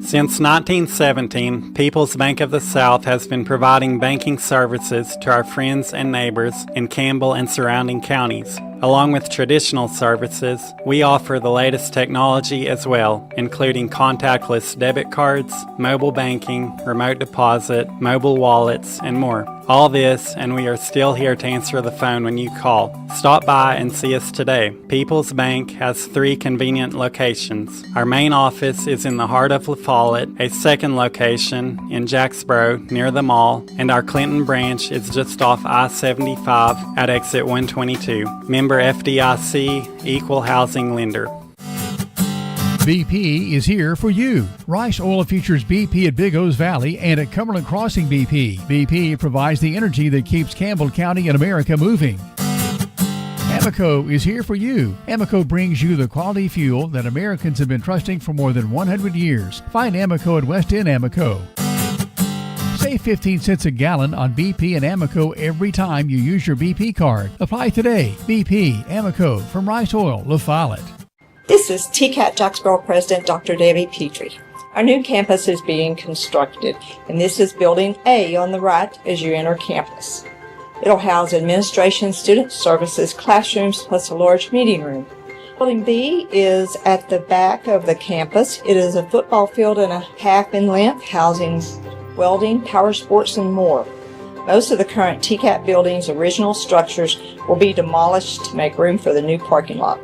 Since 1917, People's Bank of the South has been providing banking services to our friends and neighbors in Campbell and surrounding counties. Along with traditional services, we offer the latest technology as well, including contactless debit cards, mobile banking, remote deposit, mobile wallets, and more. All this, and we are still here to answer the phone when you call. Stop by and see us today. People's Bank has 3 convenient locations. Our main office is in the heart of La Follette, a second location in Jacksboro near the mall, and our Clinton branch is just off I-75 at exit 122. Member FDIC, Equal Housing Lender. BP is here for you. Rice Oil features BP at Big O's Valley and at Cumberland Crossing BP. BP provides the energy that keeps Campbell County and America moving. Amoco is here for you. Amoco brings you the quality fuel that Americans have been trusting for more than 100 years. Find Amoco at West End Amoco. Save 15 cents a gallon on BP and Amoco every time you use your BP card. Apply today. BP, Amoco, from Rice Oil, La Follette. This is TCAT Jacksboro President Dr. Debbie Petrie. Our new campus is being constructed, and this is Building A on the right as you enter campus. It'll house administration, student services, classrooms, plus a large meeting room. Building B is at the back of the campus. It is a football field and a half in length, housing welding, power sports, and more. Most of the current TCAT building's original structures will be demolished to make room for the new parking lot.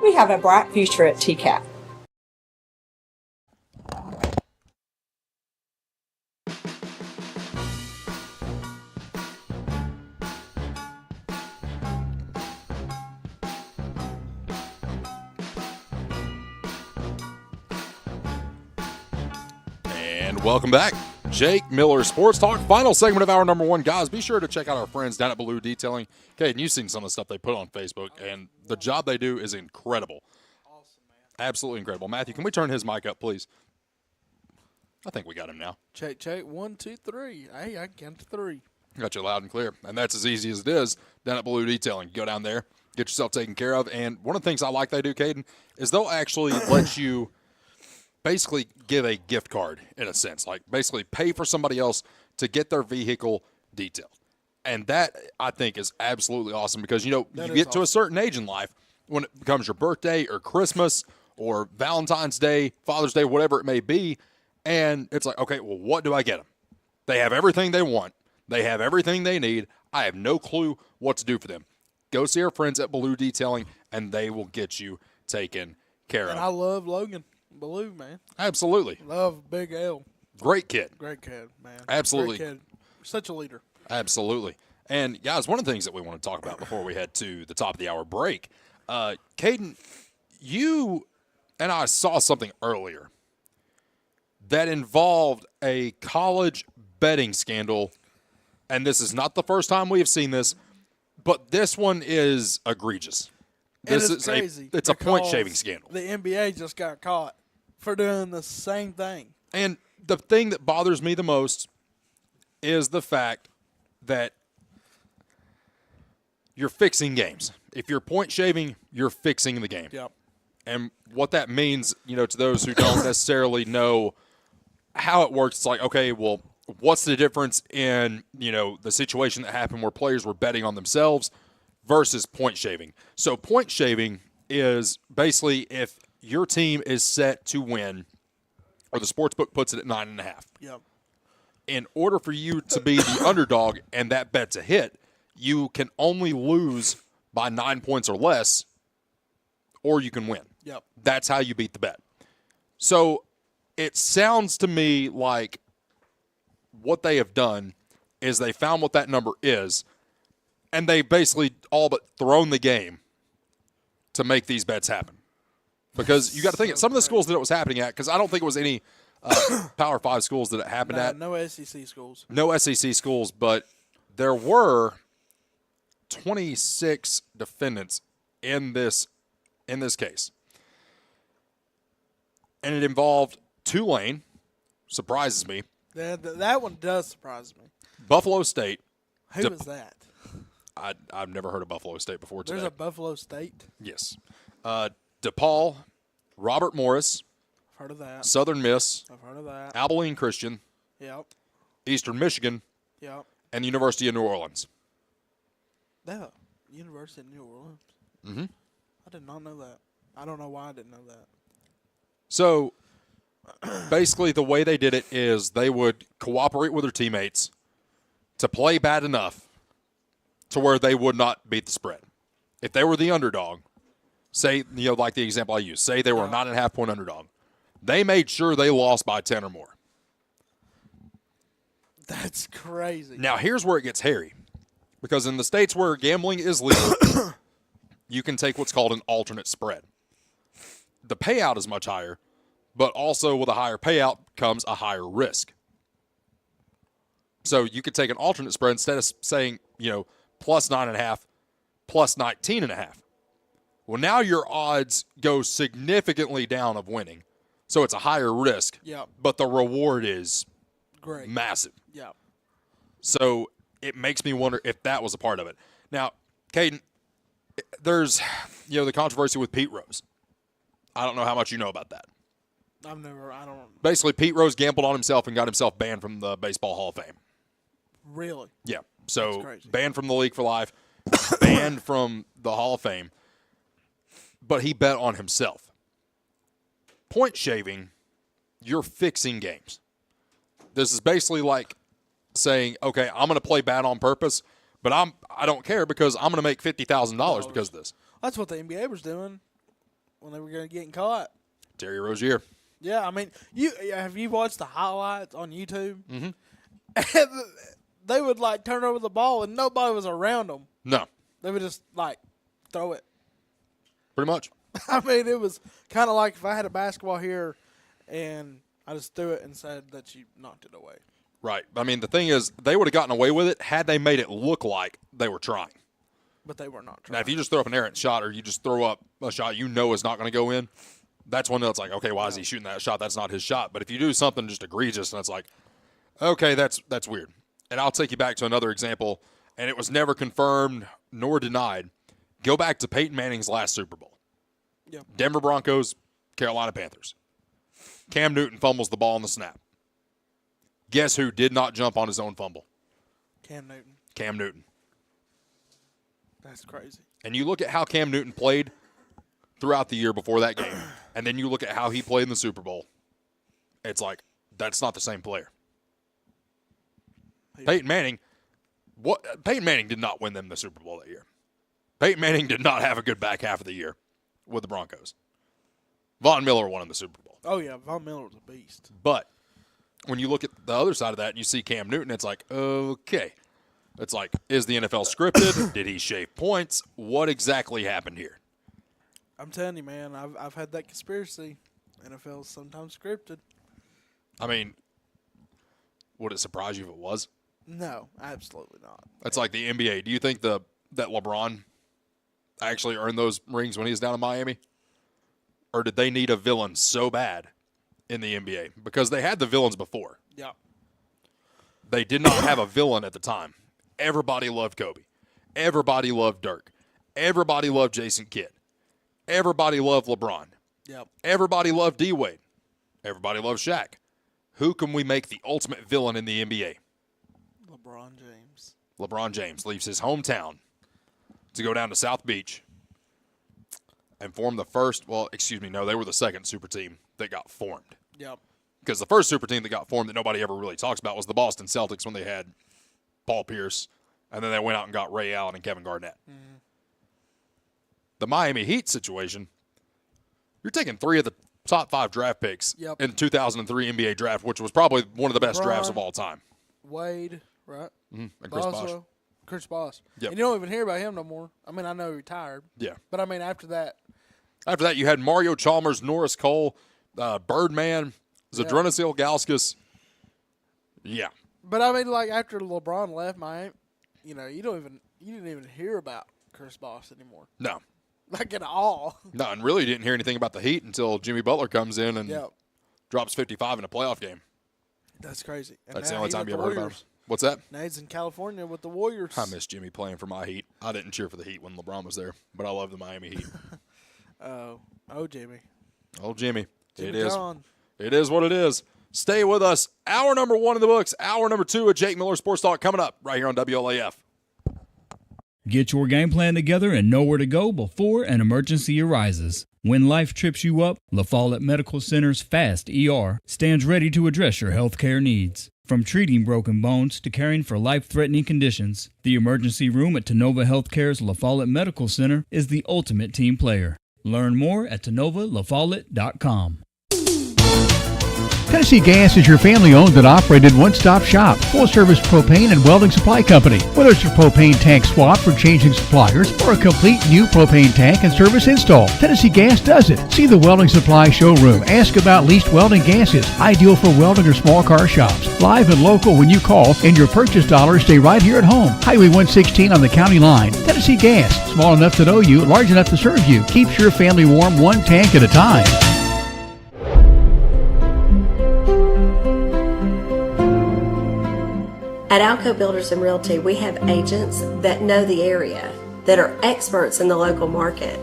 We have a bright future at TCAT. And welcome back. Jake Miller Sports Talk, final segment of hour number 1. Guys, be sure to check out our friends down at Baloo Detailing. Okay, and you've seen some of the stuff they put on Facebook, and the job they do is incredible. Awesome, man. Absolutely incredible. Matthew, can we turn his mic up, please? I think we got him now. Check. 1, 2, 3. Hey, I can count to 3. Got you loud and clear. And that's as easy as it is down at Baloo Detailing. Go down there, get yourself taken care of. And one of the things I like they do, Caden, is they'll actually let you basically give a gift card in a sense, like basically pay for somebody else to get their vehicle detailed. And that, I think, is absolutely awesome because, you know, you get to a certain age in life when it becomes your birthday or Christmas or Valentine's Day, Father's Day, whatever it may be, and it's like, okay, well, what do I get them? They have everything they want. They have everything they need. I have no clue what to do for them. Go see our friends at Baloo Detailing, and they will get you taken care of. And I love Logan Baloo, man. Absolutely. Love Big L. Great kid. Great kid, man. Absolutely. Great kid. Such a leader. Absolutely. And, guys, one of the things that we want to talk about before we head to the top of the hour break, Caden, you and I saw something earlier that involved a college betting scandal, and this is not the first time we have seen this, but this one is egregious. This is crazy. It's a point-shaving scandal. The NBA just got caught for doing the same thing. And the thing that bothers me the most is the fact that you're fixing games. If you're point-shaving, you're fixing the game. Yep. And what that means, you know, to those who don't necessarily know how it works, it's like, okay, well, what's the difference in, you know, the situation that happened where players were betting on themselves versus point shaving? So point shaving is basically if your team is set to win, or the sportsbook puts it at 9.5. Yep. In order for you to be the underdog and that bet's a hit, you can only lose by 9 points or less, or you can win. Yep. That's how you beat the bet. So it sounds to me like what they have done is they found what that number is, and they basically all but thrown the game to make these bets happen. Because you got to think, some of the schools that it was happening at, because I don't think it was any Power 5 schools that it happened at. No SEC schools. No SEC schools, but there were 26 defendants in this case. And it involved Tulane, surprises me. That one does surprise me. Buffalo State. Who is that? I've never heard of Buffalo State before today. There's a Buffalo State? Yes. DePaul, Robert Morris. I've heard of that. Southern Miss. I've heard of that. Abilene Christian. Yep. Eastern Michigan. Yep. And the University of New Orleans. No. University of New Orleans. Mm-hmm. I did not know that. I don't know why I didn't know that. So, basically, the way they did it is they would cooperate with their teammates to play bad enough to where they would not beat the spread. If they were the underdog, say, like the example I used, say they were a 9.5-point underdog, they made sure they lost by 10 or more. That's crazy. Now, here's where it gets hairy. Because in the states where gambling is legal, you can take what's called an alternate spread. The payout is much higher, but also with a higher payout comes a higher risk. So you could take an alternate spread instead of saying, plus 9.5, plus 19.5. Well, now your odds go significantly down of winning. So it's a higher risk, but the reward is great, massive. Yeah. So it makes me wonder if that was a part of it. Now, Caden, there's, the controversy with Pete Rose. I don't know how much you know about that. I don't. Basically, Pete Rose gambled on himself and got himself banned from the Baseball Hall of Fame. Really? Yeah. So banned from the league for life, banned from the Hall of Fame, but he bet on himself. Point shaving, you're fixing games. This is basically like saying, okay, I'm going to play bad on purpose, but I don't care because I'm going to make $50,000 because of this. That's what the NBA was doing when they were getting caught. Terry Rozier. Yeah, I mean, have you watched the highlights on YouTube? Mm-hmm. And they would turn over the ball and nobody was around them. No. They would just throw it. Pretty much. I mean, it was kind of like if I had a basketball here and I just threw it and said that you knocked it away. Right. I mean, the thing is, they would have gotten away with it had they made it look like they were trying. But they were not trying. Now, if you just throw up an errant shot or you just throw up a shot is not going to go in, that's when it's like, okay, why is he shooting that shot? That's not his shot. But if you do something just egregious and it's like, okay, that's weird. And I'll take you back to another example, and it was never confirmed nor denied. Go back to Peyton Manning's last Super Bowl. Yep. Denver Broncos, Carolina Panthers. Cam Newton fumbles the ball on the snap. Guess who did not jump on his own fumble? Cam Newton. Cam Newton. That's crazy. And you look at how Cam Newton played throughout the year before that game, and then you look at how he played in the Super Bowl. It's like, that's not the same player. Peyton Manning did not win them the Super Bowl that year. Peyton Manning did not have a good back half of the year with the Broncos. Von Miller won in the Super Bowl. Oh, yeah, Von Miller was a beast. But when you look at the other side of that and you see Cam Newton, it's like, okay. It's like, is the NFL scripted? Did he shave points? What exactly happened here? I'm telling you, man, I've had that conspiracy. NFL's sometimes scripted. I mean, would it surprise you if it was? No, absolutely not. That's like the NBA. Do you think that LeBron actually earned those rings when he was down in Miami? Or did they need a villain so bad in the NBA? Because they had the villains before. Yeah. They did not have a villain at the time. Everybody loved Kobe. Everybody loved Dirk. Everybody loved Jason Kidd. Everybody loved LeBron. Yep. Everybody loved D-Wade. Everybody loved Shaq. Who can we make the ultimate villain in the NBA? LeBron James. LeBron James leaves his hometown to go down to South Beach and form the first, they were the second super team that got formed. Yep. Because the first super team that got formed that nobody ever really talks about was the Boston Celtics when they had Paul Pierce, and then they went out and got Ray Allen and Kevin Garnett. Mm-hmm. The Miami Heat situation, you're taking 3 of the top 5 draft picks in 2003 NBA draft, which was probably one of the best drafts of all time. Wade, right? Mm-hmm. And Chris Bosh. Chris Bosh. Yep. And you don't even hear about him no more. I mean, I know he retired. Yeah. But, I mean, after that, you had Mario Chalmers, Norris Cole, Birdman, Zadrunas Ilgauskas, yeah. But I mean, like after LeBron left Miami, you didn't even hear about Chris Bosh anymore. No. Like at all. No, and really didn't hear anything about the Heat until Jimmy Butler comes in and drops 55 in a playoff game. That's crazy. And that's the only time you ever heard about him. What's that? Now he's in California with the Warriors. I miss Jimmy playing for my Heat. I didn't cheer for the Heat when LeBron was there, but I love the Miami Heat. Jimmy. Oh, Jimmy. Jimmy John. It is what it is. Stay with us. Hour number 1 in the books. Hour number 2 of Jake Miller Sports Talk coming up right here on WLAF. Get your game plan together and know where to go before an emergency arises. When life trips you up, La Follette Medical Center's FAST ER stands ready to address your healthcare needs. From treating broken bones to caring for life-threatening conditions, the emergency room at Tenova Healthcare's La Follette Medical Center is the ultimate team player. Learn more at TenovaLaFollette.com. Tennessee Gas is your family-owned and operated one-stop shop, full-service propane and welding supply company. Whether it's a propane tank swap for changing suppliers or a complete new propane tank and service install, Tennessee Gas does it. See the welding supply showroom. Ask about leased welding gases, ideal for welding or small car shops. Live and local when you call, and your purchase dollars stay right here at home. Highway 116 on the county line. Tennessee Gas, small enough to know you, large enough to serve you. Keeps your family warm one tank at a time. At Alco Builders and Realty, we have agents that know the area, that are experts in the local market.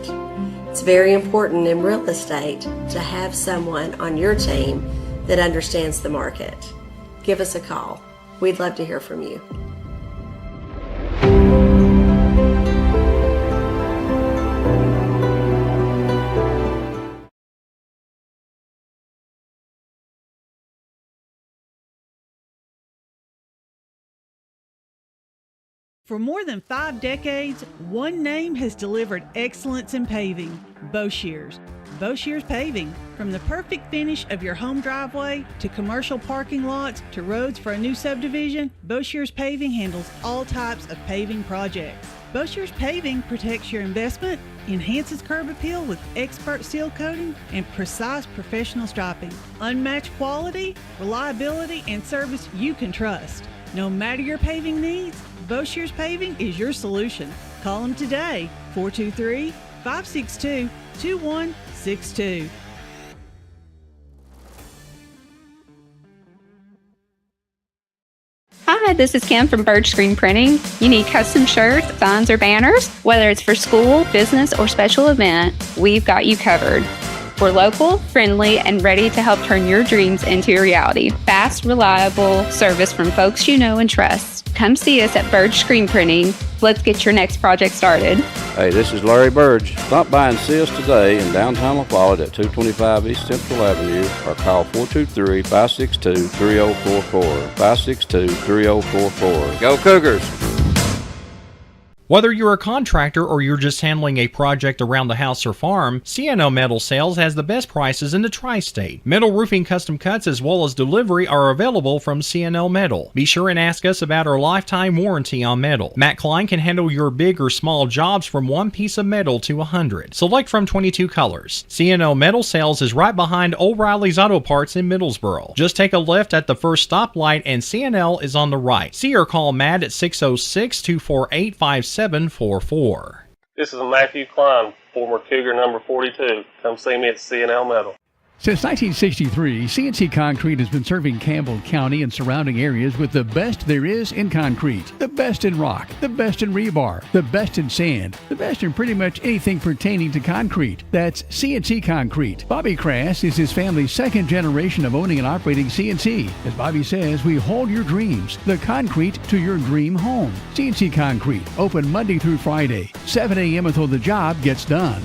It's very important in real estate to have someone on your team that understands the market. Give us a call. We'd love to hear from you. For more than 5 decades, one name has delivered excellence in paving: Boshears. Boshears Paving. From the perfect finish of your home driveway to commercial parking lots to roads for a new subdivision, Boshears Paving handles all types of paving projects. Boshears Paving protects your investment, enhances curb appeal with expert seal coating and precise professional striping. Unmatched quality, reliability, and service you can trust. No matter your paving needs, Boshears Paving is your solution. Call them today, 423-562-2162. Hi, this is Kim from Bird Screen Printing. You need custom shirts, signs, or banners? Whether it's for school, business, or special event, we've got you covered. We're local, friendly, and ready to help turn your dreams into a reality. Fast, reliable service from folks you know and trust. Come see us at Bird Screen Printing. Let's get your next project started. Hey, this is Larry Burge. Stop by and see us today in downtown La Follette at 225 East Central Avenue or call 423-562-3044. 562-3044. Go Cougars! Whether you're a contractor or you're just handling a project around the house or farm, CNO Metal Sales has the best prices in the tri-state. Metal roofing custom cuts as well as delivery are available from CNO Metal. Be sure and ask us about our lifetime warranty on metal. Matt Klein can handle your big or small jobs from 1 piece of metal to 100. Select from 22 colors. CNO Metal Sales is right behind O'Reilly's Auto Parts in Middlesboro. Just take a left at the first stoplight and CNL is on the right. See or call Matt at 606-248-5744. This is Matthew Klein, former Cougar number 42. Come see me at CNL Metal. Since 1963, CNC Concrete has been serving Campbell County and surrounding areas with the best there is in concrete. The best in rock, the best in rebar, the best in sand, the best in pretty much anything pertaining to concrete. That's CNC Concrete. Bobby Crass is his family's second generation of owning and operating CNC. As Bobby says, we hold your dreams, the concrete to your dream home. CNC Concrete, open Monday through Friday, 7 a.m. until the job gets done.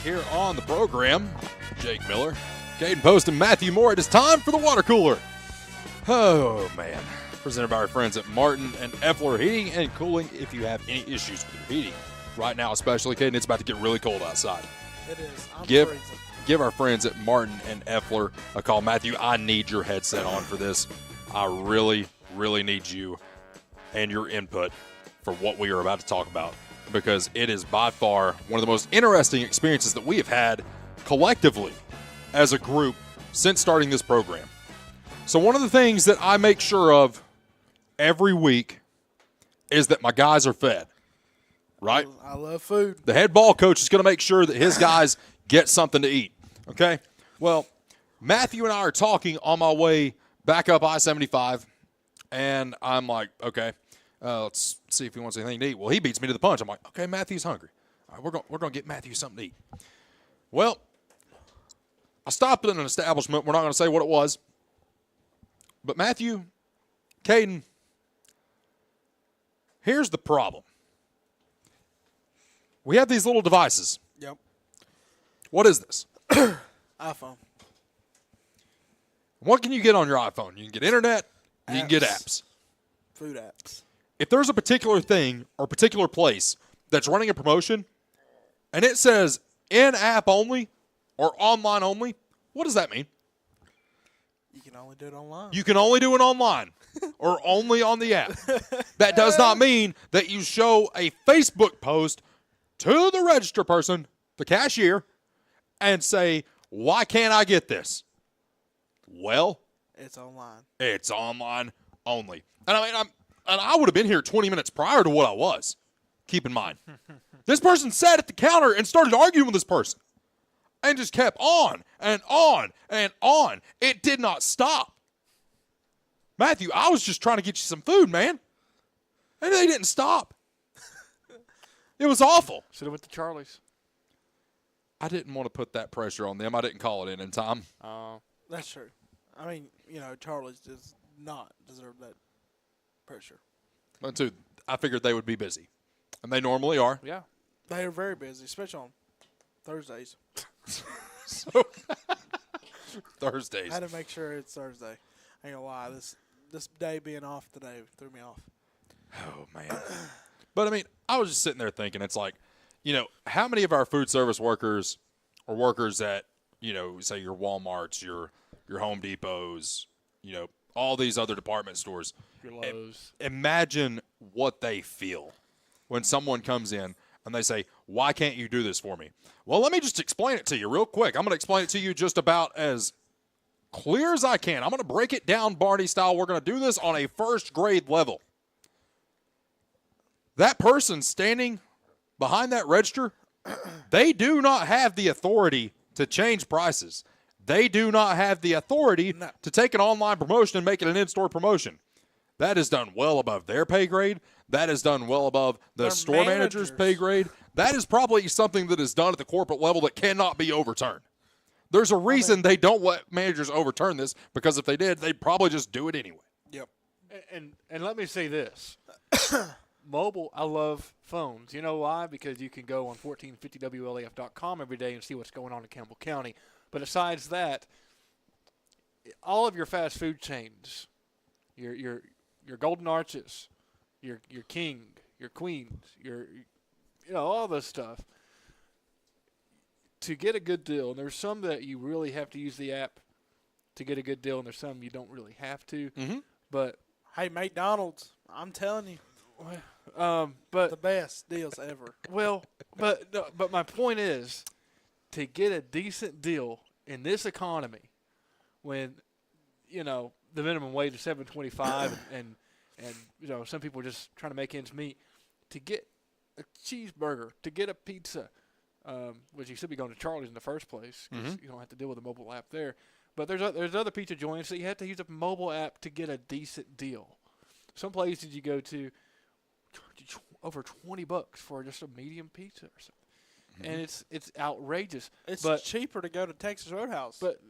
Here on the program, Jake Miller, Caden Post, and Matthew Moore. It is time for the water cooler. Oh, man. Presented by our friends at Martin and Effler Heating and Cooling. If you have any issues with your heating, right now especially, Caden, it's about to get really cold outside. It is. Give our friends at Martin and Effler a call. Matthew, I need your headset on for this. I really, really need you and your input for what we are about to talk about, because it is by far one of the most interesting experiences that we have had collectively as a group since starting this program. So one of the things that I make sure of every week is that my guys are fed, right? I love food. The head ball coach is going to make sure that his guys get something to eat, okay? Well, Matthew and I are talking on my way back up I-75, and I'm like, okay, let's see if he wants anything to eat. Well, he beats me to the punch. I'm like, okay, Matthew's hungry. All right, we're going to get Matthew something to eat. Well, I stopped at an establishment. We're not going to say what it was. But Matthew, Caden, here's the problem. We have these little devices. Yep. What is this? iPhone. What can you get on your iPhone? You can get internet. You can get apps. Food apps. If there's a particular thing or particular place that's running a promotion and it says in-app only or online only, what does that mean? You can only do it online. You can only do it online or only on the app. That does not mean that you show a Facebook post to the register person, the cashier, and say, why can't I get this? Well, it's online. It's online only. And I mean, I would have been here 20 minutes prior to what I was. Keep in mind. This person sat at the counter and started arguing with this person. And just kept on and on and on. It did not stop. Matthew, I was just trying to get you some food, man. And they didn't stop. It was awful. Should have went to Charlie's. I didn't want to put that pressure on them. I didn't call it in time. That's true. I mean, Charlie's does not deserve that pressure. But too, I figured they would be busy. And they normally are. Yeah. They are very busy, especially on Thursdays. Thursdays. I had to make sure it's Thursday. I ain't gonna lie. This day being off today threw me off. Oh, man. But, I mean, I was just sitting there thinking, it's like, how many of our food service workers or workers at, say your Walmarts, your Home Depots, all these other department stores. Your Lowe's. Imagine what they feel when someone comes in and they say, why can't you do this for me? Well, let me just explain it to you real quick. I'm going to explain it to you just about as clear as I can. I'm going to break it down Barney style. We're going to do this on a first grade level. That person standing behind that register, they do not have the authority to change prices. They do not have the authority to take an online promotion and make it an in-store promotion. That is done well above their pay grade. That is done well above the store manager's pay grade. That is probably something that is done at the corporate level that cannot be overturned. There's a reason they don't let managers overturn this, because if they did, they'd probably just do it anyway. Yep. And let me say this. Mobile, I love phones. You know why? Because you can go on 1450WLAF.com every day and see what's going on in Campbell County. But besides that, all of your fast food chains, your Golden Arches, your King, your Queens, your all this stuff, to get a good deal, and there's some that you really have to use the app to get a good deal, and there's some you don't really have to. Mm-hmm. But hey, McDonald's, I'm telling you, but the best deals ever. Well, but my point is, to get a decent deal in this economy, when the minimum wage is $7.25 and some people are just trying to make ends meet, to get a cheeseburger, to get a pizza, which you should be going to Charlie's in the first place because you don't have to deal with a mobile app there. But there's other pizza joints that you have to use a mobile app to get a decent deal. Some places you go to charge over $20 for just a medium pizza or something, and it's outrageous. It's cheaper to go to Texas Roadhouse. But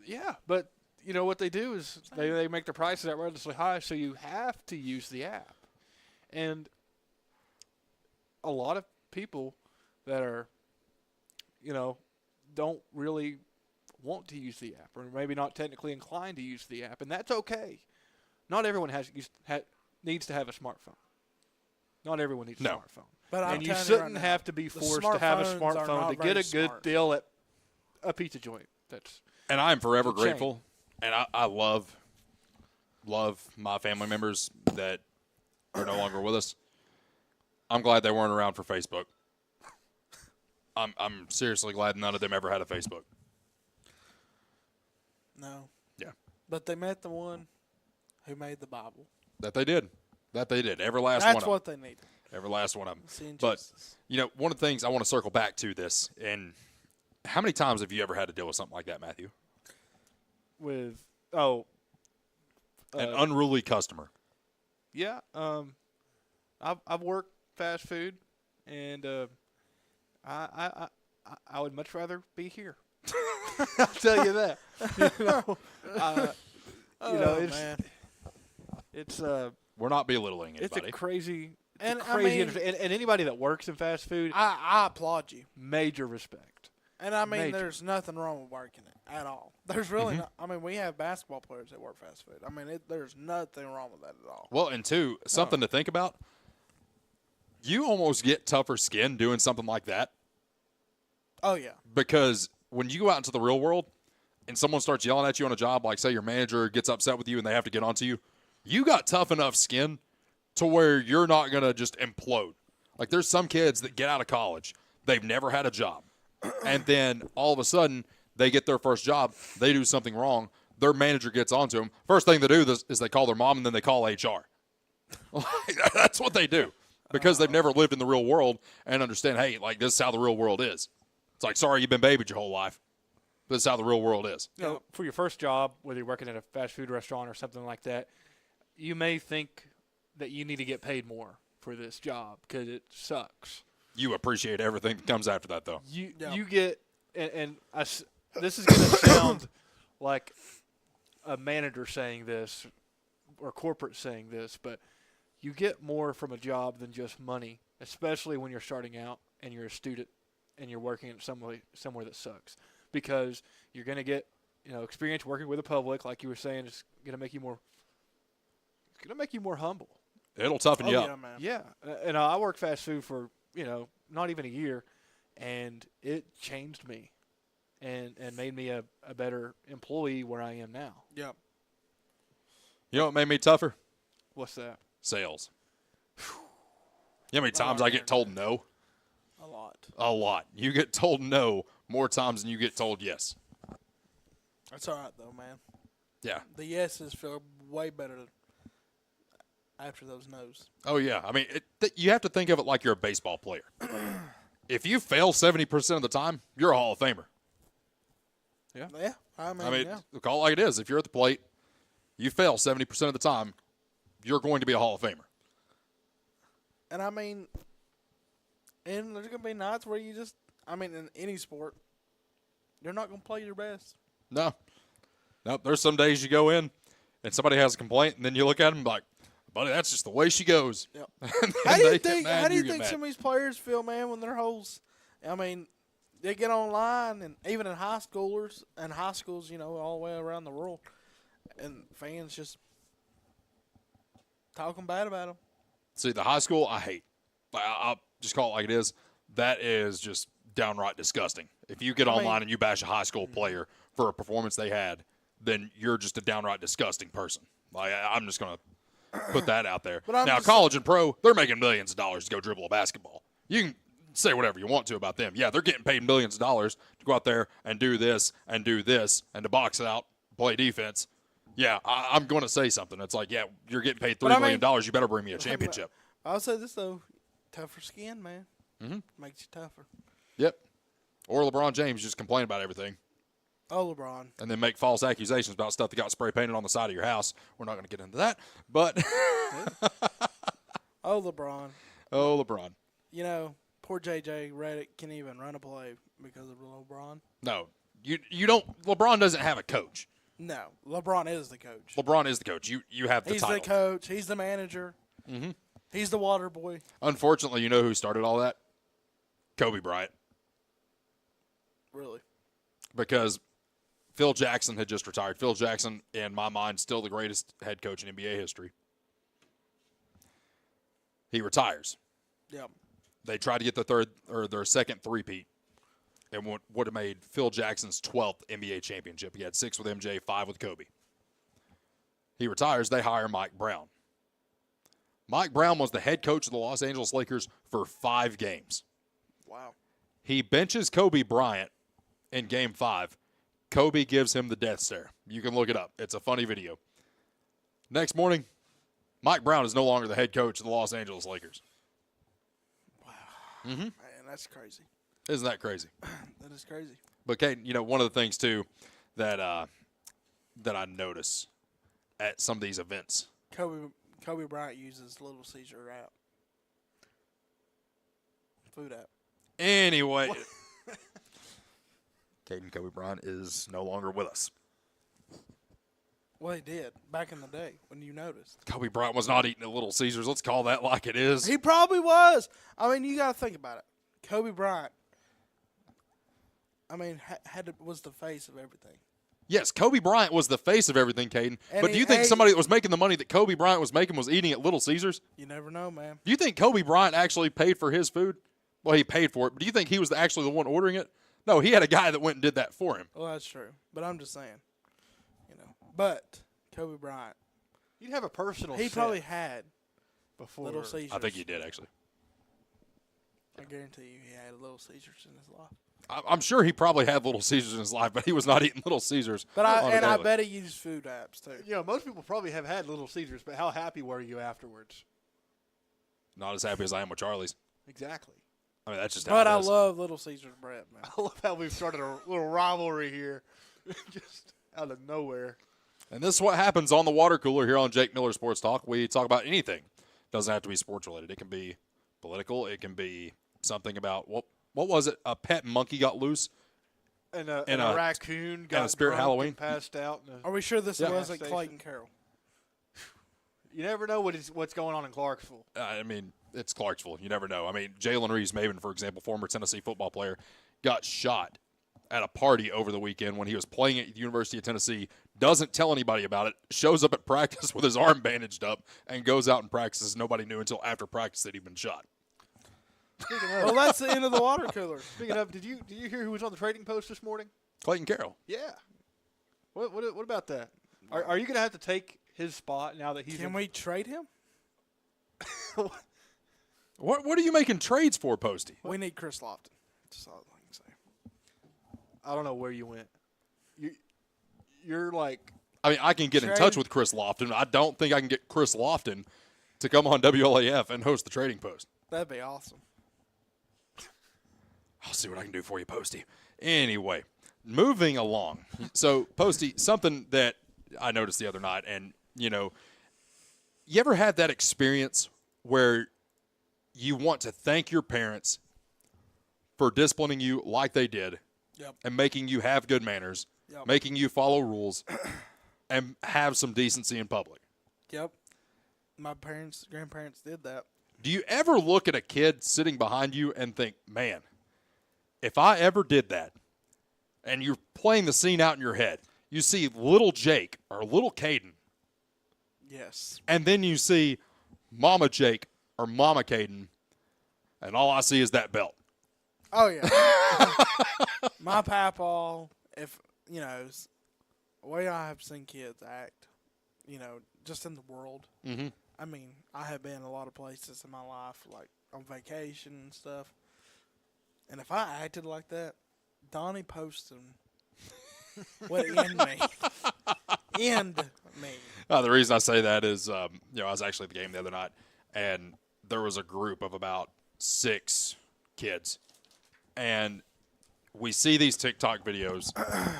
what they do is they make the prices outrageously high, so you have to use the app. And a lot of people that are, don't really want to use the app, or maybe not technically inclined to use the app, and that's okay. Not everyone needs to have a smartphone. Not everyone needs a smartphone. But you shouldn't have to be forced to have a smartphone to get a good deal at a pizza joint. And I am forever grateful, and I love my family members that are no longer with us. I'm glad they weren't around for Facebook. I'm seriously glad none of them ever had a Facebook. No. Yeah. But they met the one who made the Bible. That they did. Every last That's one of them. what they needed. Every last one of them. Seeing But, Jesus. one of the things I want to circle back to this, and how many times have you ever had to deal with something like that, Matthew? With, an unruly customer. Yeah. I've worked fast food, and I would much rather be here. I'll tell you that. It's we're not belittling anybody. It's a crazy, and anybody that works in fast food, I applaud you. Major respect. And there's nothing wrong with working it at all. There's really not. We have basketball players that work fast food. There's nothing wrong with that at all. Well, and two, something to think about. You almost get tougher skin doing something like that. Oh, yeah. Because when you go out into the real world and someone starts yelling at you on a job, like say your manager gets upset with you and they have to get onto you, you got tough enough skin to where you're not going to just implode. Like there's some kids that get out of college, they've never had a job, and then all of a sudden they get their first job, they do something wrong, their manager gets onto them. First thing they do is they call their mom and then they call HR. That's what they do. Because they've never lived in the real world and understand, hey, like this is how the real world is. It's like, sorry, you've been babied your whole life. This is how the real world is. For your first job, whether you're working at a fast food restaurant or something like that, you may think that you need to get paid more for this job because it sucks. You appreciate everything that comes after that, though. You get, this is going to sound like a manager saying this or corporate saying this, but you get more from a job than just money, especially when you're starting out and you're a student and you're working at somewhere that sucks, because you're going to get experience working with the public, like you were saying. It's going to make you more. It's going to make you more humble. It'll toughen you up. Yeah, man. Yeah, and I worked fast food for not even a year, and it changed me, and made me a better employee where I am now. Yep. You know what made me tougher? What's that? Sales. You know how many times I get told no? A lot. A lot. You get told no more times than you get told yes. That's all right, though, man. Yeah. The yeses feel way better after those no's. Oh, yeah. You have to think of it like you're a baseball player. If you fail 70% of the time, you're a Hall of Famer. Yeah. Yeah. Yeah. Call it like it is. If you're at the plate, you fail 70% of the time, you're going to be a Hall of Famer. And and there's going to be nights where you just, in any sport, you're not going to play your best. No. There's some days you go in and somebody has a complaint, and then you look at them like, buddy, that's just the way she goes. Yep. How do you think some of these players feel, man, when their holes, they get online, and even in high schools, all the way around the world, and fans just talking bad about them. See, the high school, I hate. I'll just call it like it is. That is just downright disgusting. If you get online and you bash a high school player for a performance they had, then you're just a downright disgusting person. I'm just going to put that out there. Now, college and pro, they're making millions of dollars to go dribble a basketball. You can say whatever you want to about them. Yeah, they're getting paid millions of dollars to go out there and do this and to box out, play defense. Yeah, I'm going to say something. It's like, yeah, you're getting paid $3 million. You better bring me a championship. I'll say this, though. Tougher skin, man. Mm-hmm. Makes you tougher. Yep. Or LeBron James just complain about everything. Oh, LeBron. And then make false accusations about stuff that got spray painted on the side of your house. We're not going to get into that. But oh, LeBron. Oh, LeBron. Poor J.J. Redick can't even run a play because of LeBron. No. You don't. LeBron doesn't have a coach. No. LeBron is the coach. LeBron is the coach. You have the title. He's the coach. He's the manager. Mm-hmm. He's the water boy. Unfortunately, you know who started all that? Kobe Bryant. Really? Because Phil Jackson had just retired. Phil Jackson, in my mind, still the greatest head coach in NBA history. He retires. Yep. They tried to get their second three-peat, and would have made Phil Jackson's 12th NBA championship. He had 6 with MJ, 5 with Kobe. He retires. They hire Mike Brown. Mike Brown was the head coach of the Los Angeles Lakers for 5 games. Wow. He benches Kobe Bryant in Game 5. Kobe gives him the death stare. You can look it up. It's a funny video. Next morning, Mike Brown is no longer the head coach of the Los Angeles Lakers. Wow. Mm-hmm. Man, that's crazy. Isn't that crazy? That is crazy. But, Kate, one of the things, too, that I notice at some of these events. Kobe Bryant uses Little Caesar app. Food app. Anyway, Caden Kobe Bryant is no longer with us. Well, he did back in the day when you noticed. Kobe Bryant was not eating at Little Caesars. Let's call that like it is. He probably was. I mean, you got to think about it. Kobe Bryant, I mean, was the face of everything. Yes, Kobe Bryant was the face of everything, Caden. And But do you think somebody that was making the money that Kobe Bryant was making was eating at Little Caesars? You never know, man. Do you think Kobe Bryant actually paid for his food? Well, he paid for it, but do you think he was actually the one ordering it? No, he had a guy that went and did that for him. Well, that's true. But I'm just saying, But Kobe Bryant. You'd have a personal He set probably had before Little Caesars. I think he did, actually. I guarantee you he had Little Caesars in his life. I'm sure he probably had Little Caesars in his life, but he was not eating Little Caesars. But I bet he used food apps, too. Most people probably have had Little Caesars, but how happy were you afterwards? Not as happy as I am with Charlie's. Exactly. I mean, that's just how But it I is. love Little Caesars bread, man. I love how we've started a little rivalry here, just out of nowhere. And this is what happens on the water cooler here on Jake Miller Sports Talk. We talk about anything. Doesn't have to be sports related. It can be political. It can be something about what was it? A pet monkey got loose, and a raccoon got a spirit drunk Halloween and passed out. Are we sure this wasn't station. Clayton Carroll? You never know what's going on in Clarksville. I mean, it's Clarksville. You never know. I mean, Jalen Reeves-Maven, for example, former Tennessee football player, got shot at a party over the weekend when he was playing at the University of Tennessee, doesn't tell anybody about it, shows up at practice with his arm bandaged up, and goes out and practices. Nobody knew until after practice that he'd been shot. Well, that's the end of the water cooler. Speaking of, did you hear who was on the trading post this morning? Clayton Carroll. Yeah. What about that? Are you going to have to take his spot now that he's? Can we trade him? What are you making trades for, Posty? We need Chris Lofton. That's all I can say. I don't know where you went. You're like. I mean, I can get in touch with Chris Lofton. I don't think I can get Chris Lofton to come on WLAF and host the trading post. That'd be awesome. I'll see what I can do for you, Posty. Anyway, moving along. So, Posty, something that I noticed the other night, and, you ever had that experience where you want to thank your parents for disciplining you like they did and making you have good manners, making you follow rules, and have some decency in public? Yep. My grandparents did that. Do you ever look at a kid sitting behind you and think, man, if I ever did that, and you're playing the scene out in your head, you see little Jake or little Caden. Yes. And then you see Mama Jake or Mama Caden, and all I see is that belt. Oh, yeah. My papa, if, the way I have seen kids act, just in the world. Mm-hmm. I mean, I have been a lot of places in my life, like on vacation and stuff. And if I acted like that, Donnie Poston would end me. End me. The reason I say that is, I was actually at the game the other night, and there was a group of about 6 kids. And we see these TikTok videos.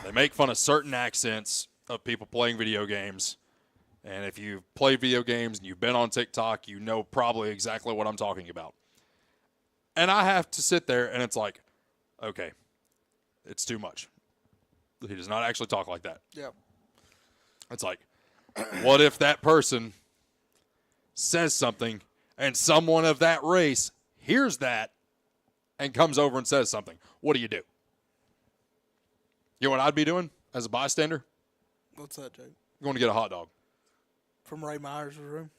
They make fun of certain accents of people playing video games. And if you've played video games and you've been on TikTok, you know probably exactly what I'm talking about. And I have to sit there, and it's like, okay, it's too much. He does not actually talk like that. Yep. It's like, what if that person says something, and someone of that race hears that and comes over and says something? What do? You know what I'd be doing as a bystander? What's that, Jake? Going to get a hot dog. From Ray Myers' room?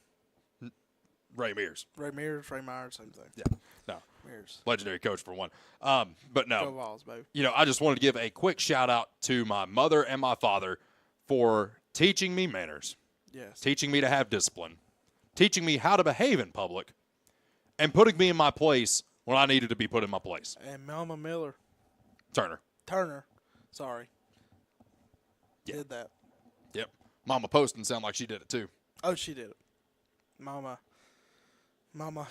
Ray Mears. Ray Myers, same thing. Yeah. No. Mears. Legendary coach for one. But no. Go Vols, baby. I just wanted to give a quick shout out to my mother and my father for teaching me manners. Yes. Teaching me to have discipline. teaching me how to behave in public, and putting me in my place when I needed to be put in my place. And Mama Turner. Sorry. Did that. Yep. Mama Poston sound like she did it too. Oh, she did it. Mama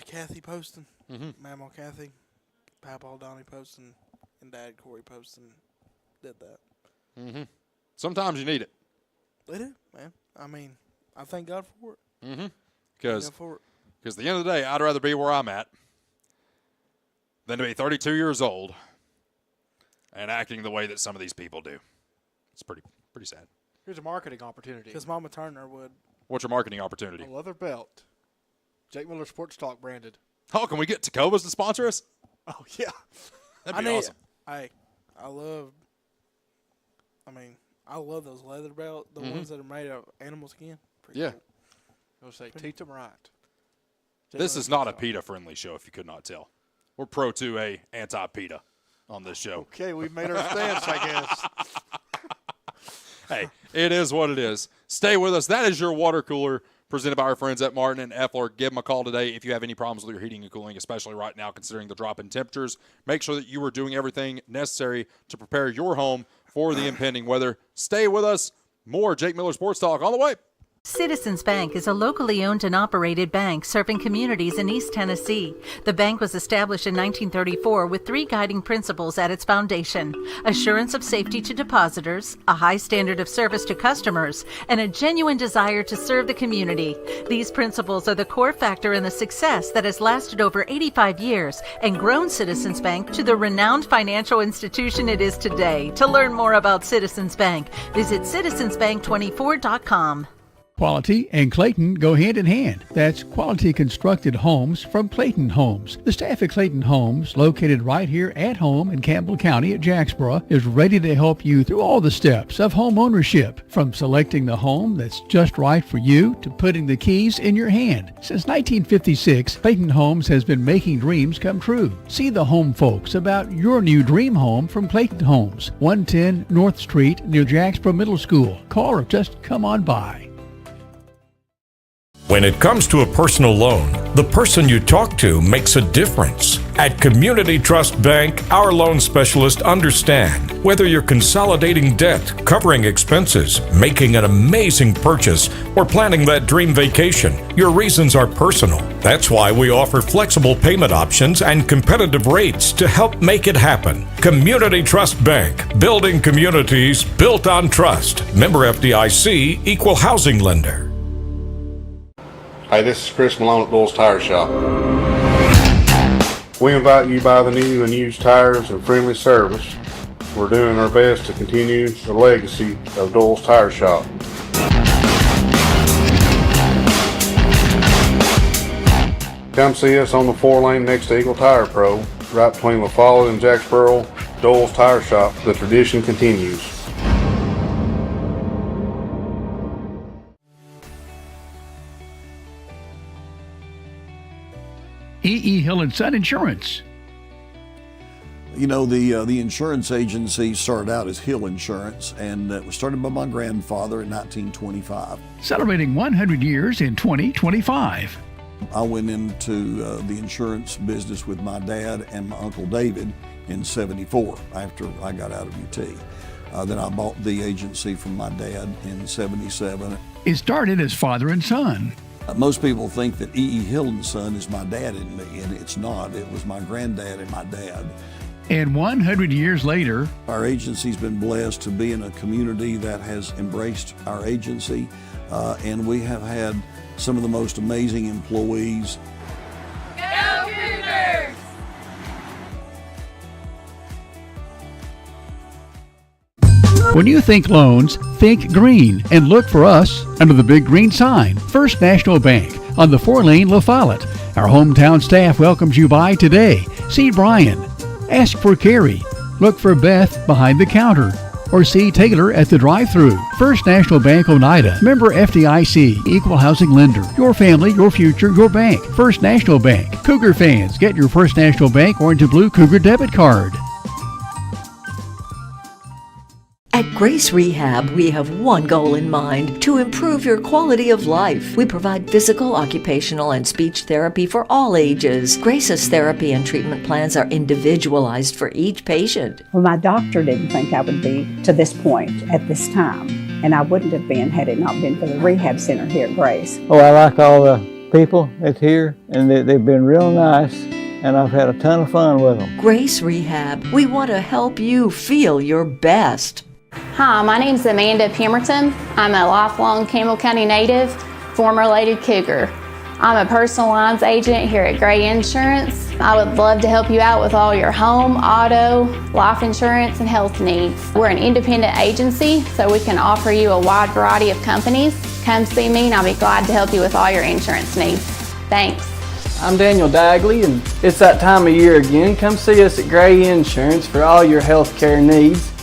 Kathy Poston. Mama Kathy. Papa Donnie Poston. And Dad Corey Poston did that. Sometimes you need it. They do, man. I mean, I thank God for it. Because at the end of the day, I'd rather be where I'm at than to be 32 years old and acting the way that some of these people do. It's pretty sad. Here's a marketing opportunity. Because Mama Turner would. What's your marketing opportunity? A leather belt. Jake Miller Sports Talk branded. Oh, can we get Tacovas to sponsor us? Oh, yeah. That'd be awesome. I love those leather belts, the ones that are made of animal skin. Pretty cool. I'll say, teach them right. This is not a PETA-friendly show, if you could not tell. We're pro 2A, anti-PETA on this show. Okay, we've made our stance, I guess. Hey, it is what it is. Stay with us. That is your water cooler presented by our friends at Martin and Effler. Give them a call today if you have any problems with your heating and cooling, especially right now considering the drop in temperatures. Make sure that you are doing everything necessary to prepare your home for the impending weather. Stay with us. More Jake Miller Sports Talk on the way. Citizens Bank is a locally owned and operated bank serving communities in East Tennessee. The bank was established in 1934 with 3 guiding principles at its foundation: assurance of safety to depositors, a high standard of service to customers, and a genuine desire to serve the community. These principles are the core factor in the success that has lasted over 85 years and grown Citizens Bank to the renowned financial institution it is today. To learn more about Citizens Bank, visit citizensbank24.com. Quality and Clayton go hand in hand. That's quality constructed homes from Clayton Homes. The staff at Clayton Homes, located right here at home in Campbell County at Jacksboro, is ready to help you through all the steps of home ownership, from selecting the home that's just right for you to putting the keys in your hand. Since 1956, Clayton Homes has been making dreams come true. See the home folks about your new dream home from Clayton Homes, 110 North Street near Jacksboro Middle School. Call or just come on by. When it comes to a personal loan, the person you talk to makes a difference. At Community Trust Bank, our loan specialists understand whether you're consolidating debt, covering expenses, making an amazing purchase, or planning that dream vacation. Your reasons are personal. That's why we offer flexible payment options and competitive rates to help make it happen. Community Trust Bank, building communities built on trust. Member FDIC, equal housing lender. Hey, this is Chris Malone at Doyle's Tire Shop. We invite you to buy the new and used tires and friendly service. We're doing our best to continue the legacy of Doyle's Tire Shop. Come see us on the 4-lane next to Eagle Tire Pro, right between La Follette and Jacksboro. Doyle's Tire Shop. The tradition continues. E.E. Hill & Son Insurance. You know, the insurance agency started out as Hill Insurance, and it was started by my grandfather in 1925. Celebrating 100 years in 2025. I went into the insurance business with my dad and my Uncle David in '74 after I got out of UT. Then I bought the agency from my dad in '77. It started as father and son. Most people think that E.E. Hill & Son is my dad and me, and it's not. It was my granddad and my dad. And 100 years later, our agency's been blessed to be in a community that has embraced our agency, and we have had some of the most amazing employees. Go Cougars! When you think loans, think green and look for us under the big green sign. First National Bank on the 4-lane La Follette. Our hometown staff welcomes you by today. See Brian. Ask for Carrie. Look for Beth behind the counter. Or see Taylor at the drive-thru. First National Bank Oneida. Member FDIC. Equal housing lender. Your family, your future, your bank. First National Bank. Cougar fans, get your First National Bank orange and blue Cougar debit card. At Grace Rehab, we have one goal in mind: to improve your quality of life. We provide physical, occupational, and speech therapy for all ages. Grace's therapy and treatment plans are individualized for each patient. Well, my doctor didn't think I would be to this point at this time, and I wouldn't have been had it not been for the rehab center here at Grace. Oh, I like all the people that's here, and they've been real nice, and I've had a ton of fun with them. Grace Rehab, we want to help you feel your best. Hi, my name's Amanda Pemberton. I'm a lifelong Campbell County native, former Lady Cougar. I'm a personal lines agent here at Gray Insurance. I would love to help you out with all your home, auto, life insurance, and health needs. We're an independent agency, so we can offer you a wide variety of companies. Come see me and I'll be glad to help you with all your insurance needs. Thanks. I'm Daniel Dagley, and it's that time of year again. Come see us at Gray Insurance for all your health care needs.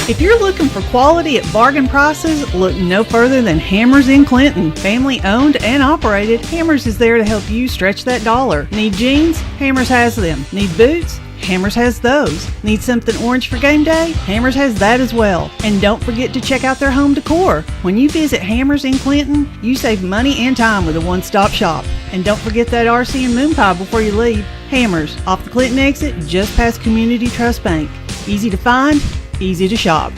If you're looking for quality at bargain prices, look no further than Hammers in Clinton. Family owned and operated, Hammers is there to help you stretch that dollar. Need jeans? Hammers has them. Need boots? Hammers has those. Need something orange for game day? Hammers has that as well. And don't forget to check out their home decor. When you visit Hammers in Clinton, you save money and time with a one-stop shop. And don't forget that RC and moon pie before you leave. Hammers, off the Clinton exit, just past Community Trust Bank. Easy to find, easy to shop.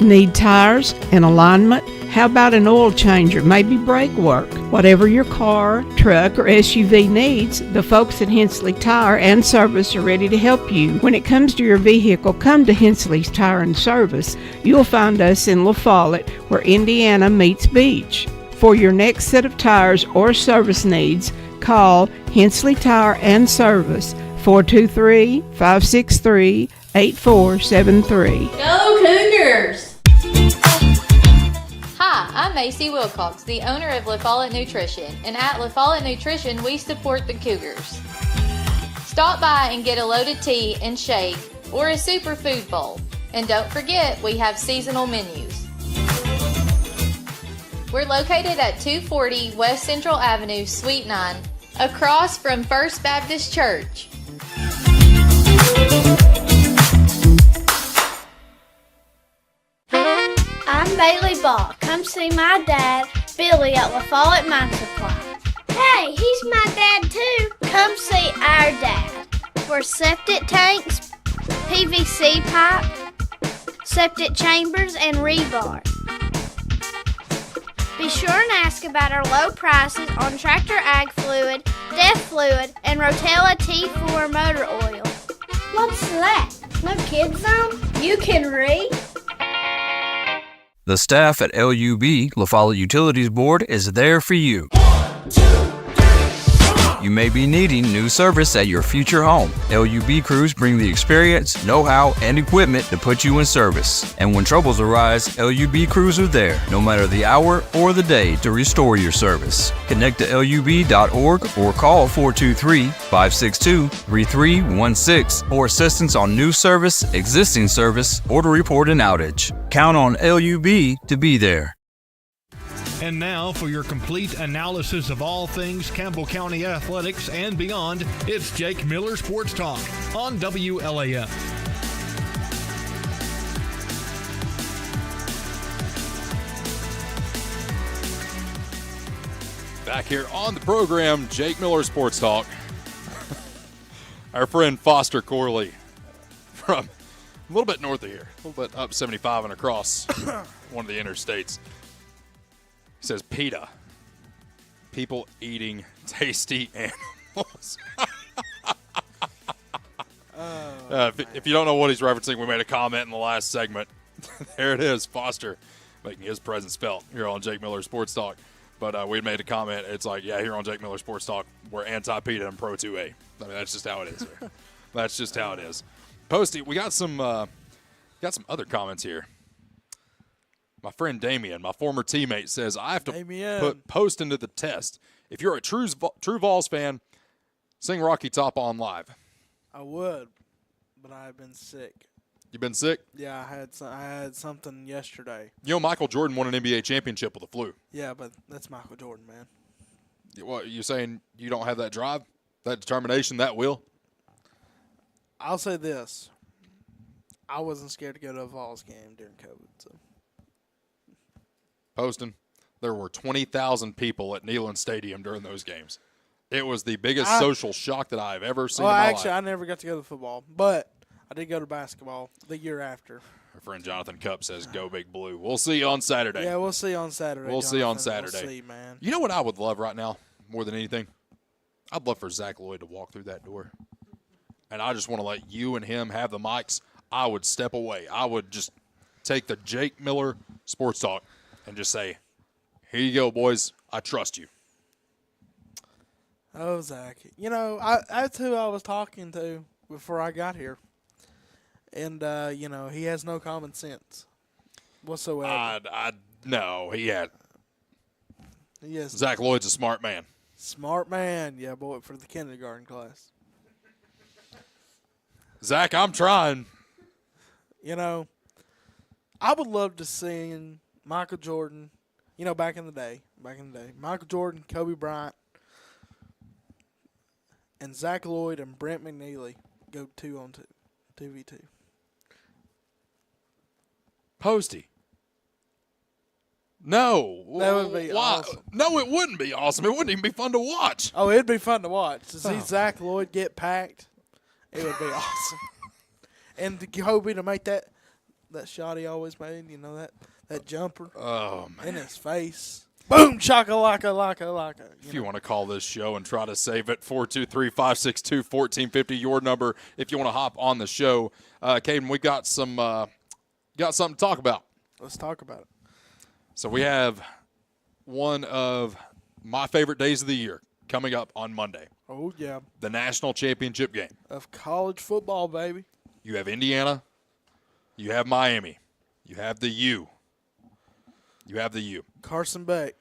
Need tires and alignment? How about an oil changer, maybe brake work? Whatever your car, truck, or SUV needs, the folks at Hensley Tire and Service are ready to help you. When it comes to your vehicle, come to Hensley's Tire and Service. You'll find us in La Follette, where Indiana meets Beach. For your next set of tires or service needs, call Hensley Tire and Service, 423-563-8473. Go Cougars! Hi, I'm Macy Wilcox, the owner of La Follette Nutrition, and at La Follette Nutrition, we support the Cougars. Stop by and get a loaded tea and shake or a superfood bowl. And don't forget, we have seasonal menus. We're located at 240 West Central Avenue, Suite 9, across from First Baptist Church. I'm Bailey Ball. Come see my dad, Billy, at La Follette Mine Supply. Hey, he's my dad too. Come see our dad. For septic tanks, PVC pipe, septic chambers, and rebar. Be sure and ask about our low prices on Tractor Ag Fluid, Def Fluid, and Rotella T4 motor oil. What's that? No kids zone? You can read? The staff at LUB, La Follette Utilities Board, is there for you. You may be needing new service at your future home. LUB crews bring the experience, know-how, and equipment to put you in service. And when troubles arise, LUB crews are there, no matter the hour or the day, to restore your service. Connect to LUB.org or call 423-562-3316 for assistance on new service, existing service, or to report an outage. Count on LUB to be there. And now, for your complete analysis of all things Campbell County athletics and beyond, it's Jake Miller Sports Talk on WLAF. Back here on the program, Jake Miller Sports Talk. Our friend Foster Corley from a little bit north of here, a little bit up 75 and across one of the interstates. He says PETA, people eating tasty animals. If you don't know what he's referencing, we made a comment in the last segment. There it is, Foster making his presence felt here on Jake Miller Sports Talk. But we made a comment. It's like, yeah, here on Jake Miller Sports Talk, we're anti-PETA and pro-2A. I mean, that's just how it is. That's just how it is. Posty, we got some other comments here. My friend Damien, my former teammate, says, I have to put Poston to the test. If you're a true Vols fan, sing Rocky Top on live. I would, but I've been sick. You been sick? Yeah, I had something yesterday. You know, Michael Jordan won an NBA championship with the flu. Yeah, but that's Michael Jordan, man. What, you saying you don't have that drive, that determination, that will? I'll say this. I wasn't scared to go to a Vols game during COVID. So. Poston, there were 20,000 people at Neyland Stadium during those games. It was the biggest social shock that I've ever seen in my life. I never got to go to football, but I did go to basketball the year after. Our friend Jonathan Cupp says, "Go Big Blue." We'll see you on Saturday. Yeah, we'll see you on Saturday. We'll see you on Saturday. We'll see, man. You know what I would love right now more than anything? I'd love for Zach Lloyd to walk through that door. And I just want to let you and him have the mics. I would step away. I would just take the Jake Miller Sports Talk and just say, "Here you go, boys. I trust you." Oh, Zach. You know, that's who I was talking to before I got here. And, you know, he has no common sense whatsoever. No, he had. Yes. Zach Lloyd's a smart man. Smart man. Yeah, boy, for the kindergarten class. Zach, I'm trying. You know, I would love to see Michael Jordan, you know, back in the day, Michael Jordan, Kobe Bryant, and Zach Lloyd and Brent McNeely go 2-on-2, 2v2. Posty. No. That would be awesome. No, it wouldn't be awesome. It wouldn't even be fun to watch. Oh, it'd be fun to watch. To see Zach Lloyd get packed, it would be awesome. And to Kobe to make that shot he always made, you know, that jumper in his face. Boom, shakalaka. If you want to call this show and try to save it, 423-562-1450, your number if you want to hop on the show. Caden, we got something to talk about. Let's talk about it. So we have one of my favorite days of the year coming up on Monday. Oh, yeah. The national championship game. Of college football, baby. You have Indiana. You have Miami. You have the U. Carson Beck.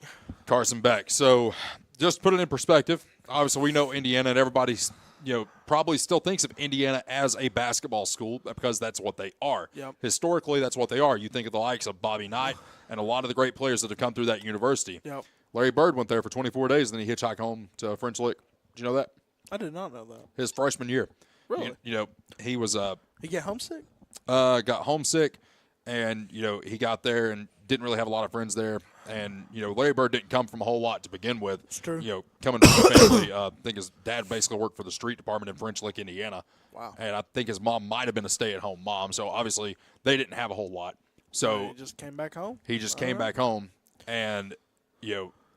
So just put it in perspective. Obviously, we know Indiana, and everybody's, probably still thinks of Indiana as a basketball school because that's what they are. Yep. Historically, that's what they are. You think of the likes of Bobby Knight and a lot of the great players that have come through that university. Yep. Larry Bird went there for 24 days, and then he hitchhiked home to French Lick. Did you know that? I did not know that. His freshman year. Really? He was he get homesick? Got homesick, and, he got there and didn't really have a lot of friends there. And, Larry Bird didn't come from a whole lot to begin with. It's true. Coming from a family, I think his dad basically worked for the street department in French Lick, Indiana. Wow. And I think his mom might have been a stay-at-home mom. So, obviously, they didn't have a whole lot. So he just came back home? He just came back home. And,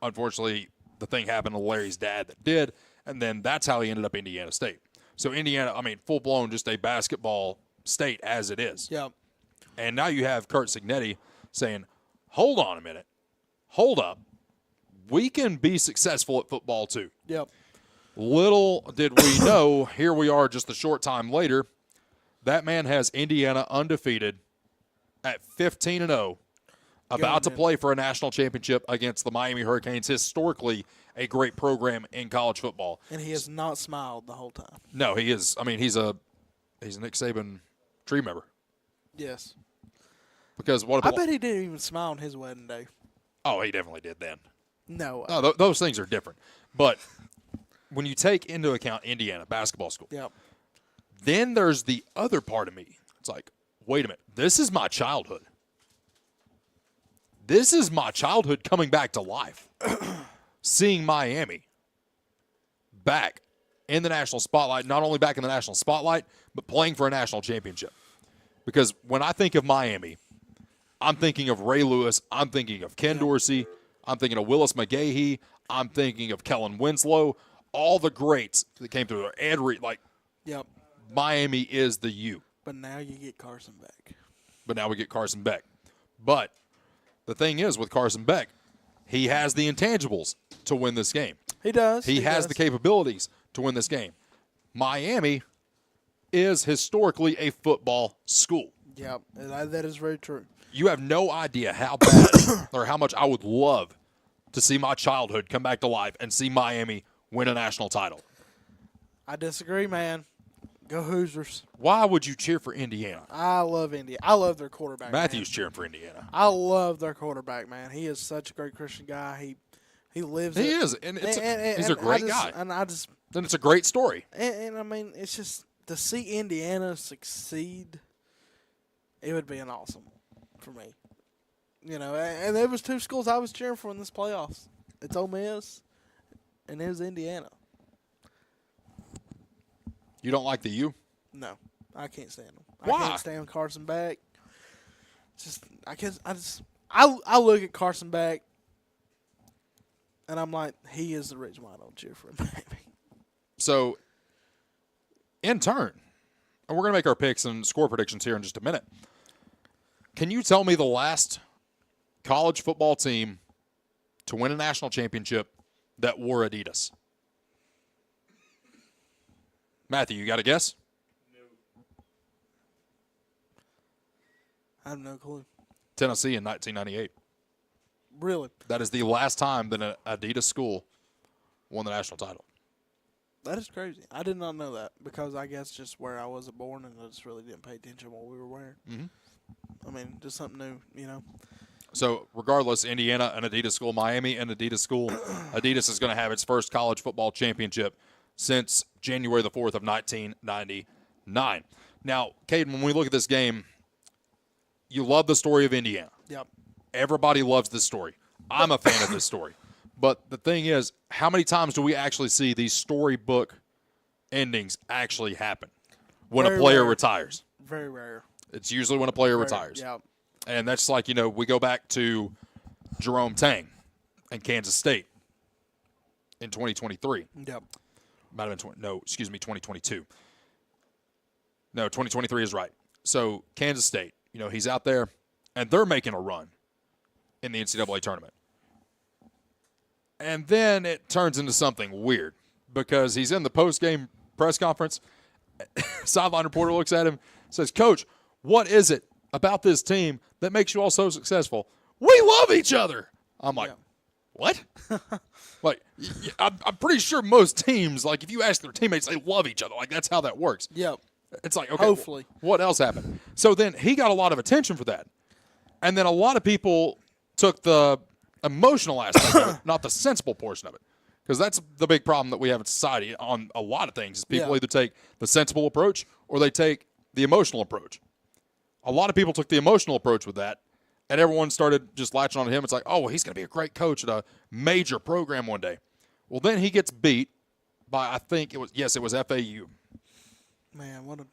unfortunately, the thing happened to Larry's dad that did. And then that's how he ended up Indiana State. So, Indiana, full-blown just a basketball state as it is. Yep. And now you have Kurt Signetti saying, hold on a minute. Hold up. We can be successful at football too. Yep. Little did we know, here we are just a short time later, that man has Indiana undefeated at 15-0, about to play for a national championship against the Miami Hurricanes, historically a great program in college football. And he has not smiled the whole time. No, he is. He's a Nick Saban tree member. Yes. Because what I bet he didn't even smile on his wedding day. Oh, he definitely did then. No. Those things are different. But when you take into account Indiana basketball school, yep. Then there's the other part of me. It's like, wait a minute. This is my childhood. This is my childhood coming back to life. Seeing Miami back in the national spotlight, not only back in the national spotlight, but playing for a national championship. Because when I think of Miami, I'm thinking of Ray Lewis. I'm thinking of Ken Dorsey. I'm thinking of Willis McGahee. I'm thinking of Kellen Winslow. All the greats that came through there. Ed Reed. Yep. Miami is the U. But now you get Carson Beck. But the thing is with Carson Beck, he has the intangibles to win this game. He does. He has the capabilities to win this game. Miami is historically a football school. Yep, that is very true. You have no idea how bad or how much I would love to see my childhood come back to life and see Miami win a national title. I disagree, man. Go Hoosiers. Why would you cheer for Indiana? I love Indiana. I love their quarterback. Matthew's cheering for Indiana. I love their quarterback, man. He is such a great Christian guy. He lives it. He is, and he's a great guy. And then it's a great story. And it's just to see Indiana succeed it would be an awesome for me. You know, and there was two schools I was cheering for in this playoffs. It's Ole Miss, and it was Indiana. You don't like the U? No, I can't stand them. Why? I can't stand Carson Beck. I look at Carson Beck, and I'm like, he is the reason why I don't cheer for him, baby. So, in turn, and we're going to make our picks and score predictions here in just a minute. Can you tell me the last college football team to win a national championship that wore Adidas? Matthew, you got a guess? I have no clue. Tennessee in 1998. Really? That is the last time that an Adidas school won the national title. That is crazy. I did not know that because I guess just where I wasn't born and I just really didn't pay attention to what we were wearing. Mm-hmm. I mean, just something new, you know. So, regardless, Indiana, an Adidas school, Miami, an Adidas school. Adidas is going to have its first college football championship since January the 4th of 1999. Now, Caden, when we look at this game, you love the story of Indiana. Yep. Everybody loves this story. I'm a fan of this story. But the thing is, how many times do we actually see these storybook endings actually happen when Very a player rare. retires? Very rare. It's usually when a player retires. Yeah. And that's like, we go back to Jerome Tang and Kansas State in 2023. Yep. Might have been 2022. No, 2023 is right. So Kansas State, he's out there, and they're making a run in the NCAA tournament. And then it turns into something weird because he's in the post-game press conference. Sideline reporter looks at him, says, "Coach, what is it about this team that makes you all so successful?" "We love each other." I'm like, what? I'm pretty sure most teams, if you ask their teammates, they love each other. That's how that works. Yep. It's like, okay, hopefully. What else happened? So then he got a lot of attention for that. And then a lot of people took the emotional aspect of it, not the sensible portion of it. Because that's the big problem that we have in society on a lot of things. Is people either take the sensible approach or they take the emotional approach. A lot of people took the emotional approach with that, and everyone started just latching on to him. It's like, oh, well, he's going to be a great coach at a major program one day. Well, then he gets beat by, I think it was FAU. Man, what a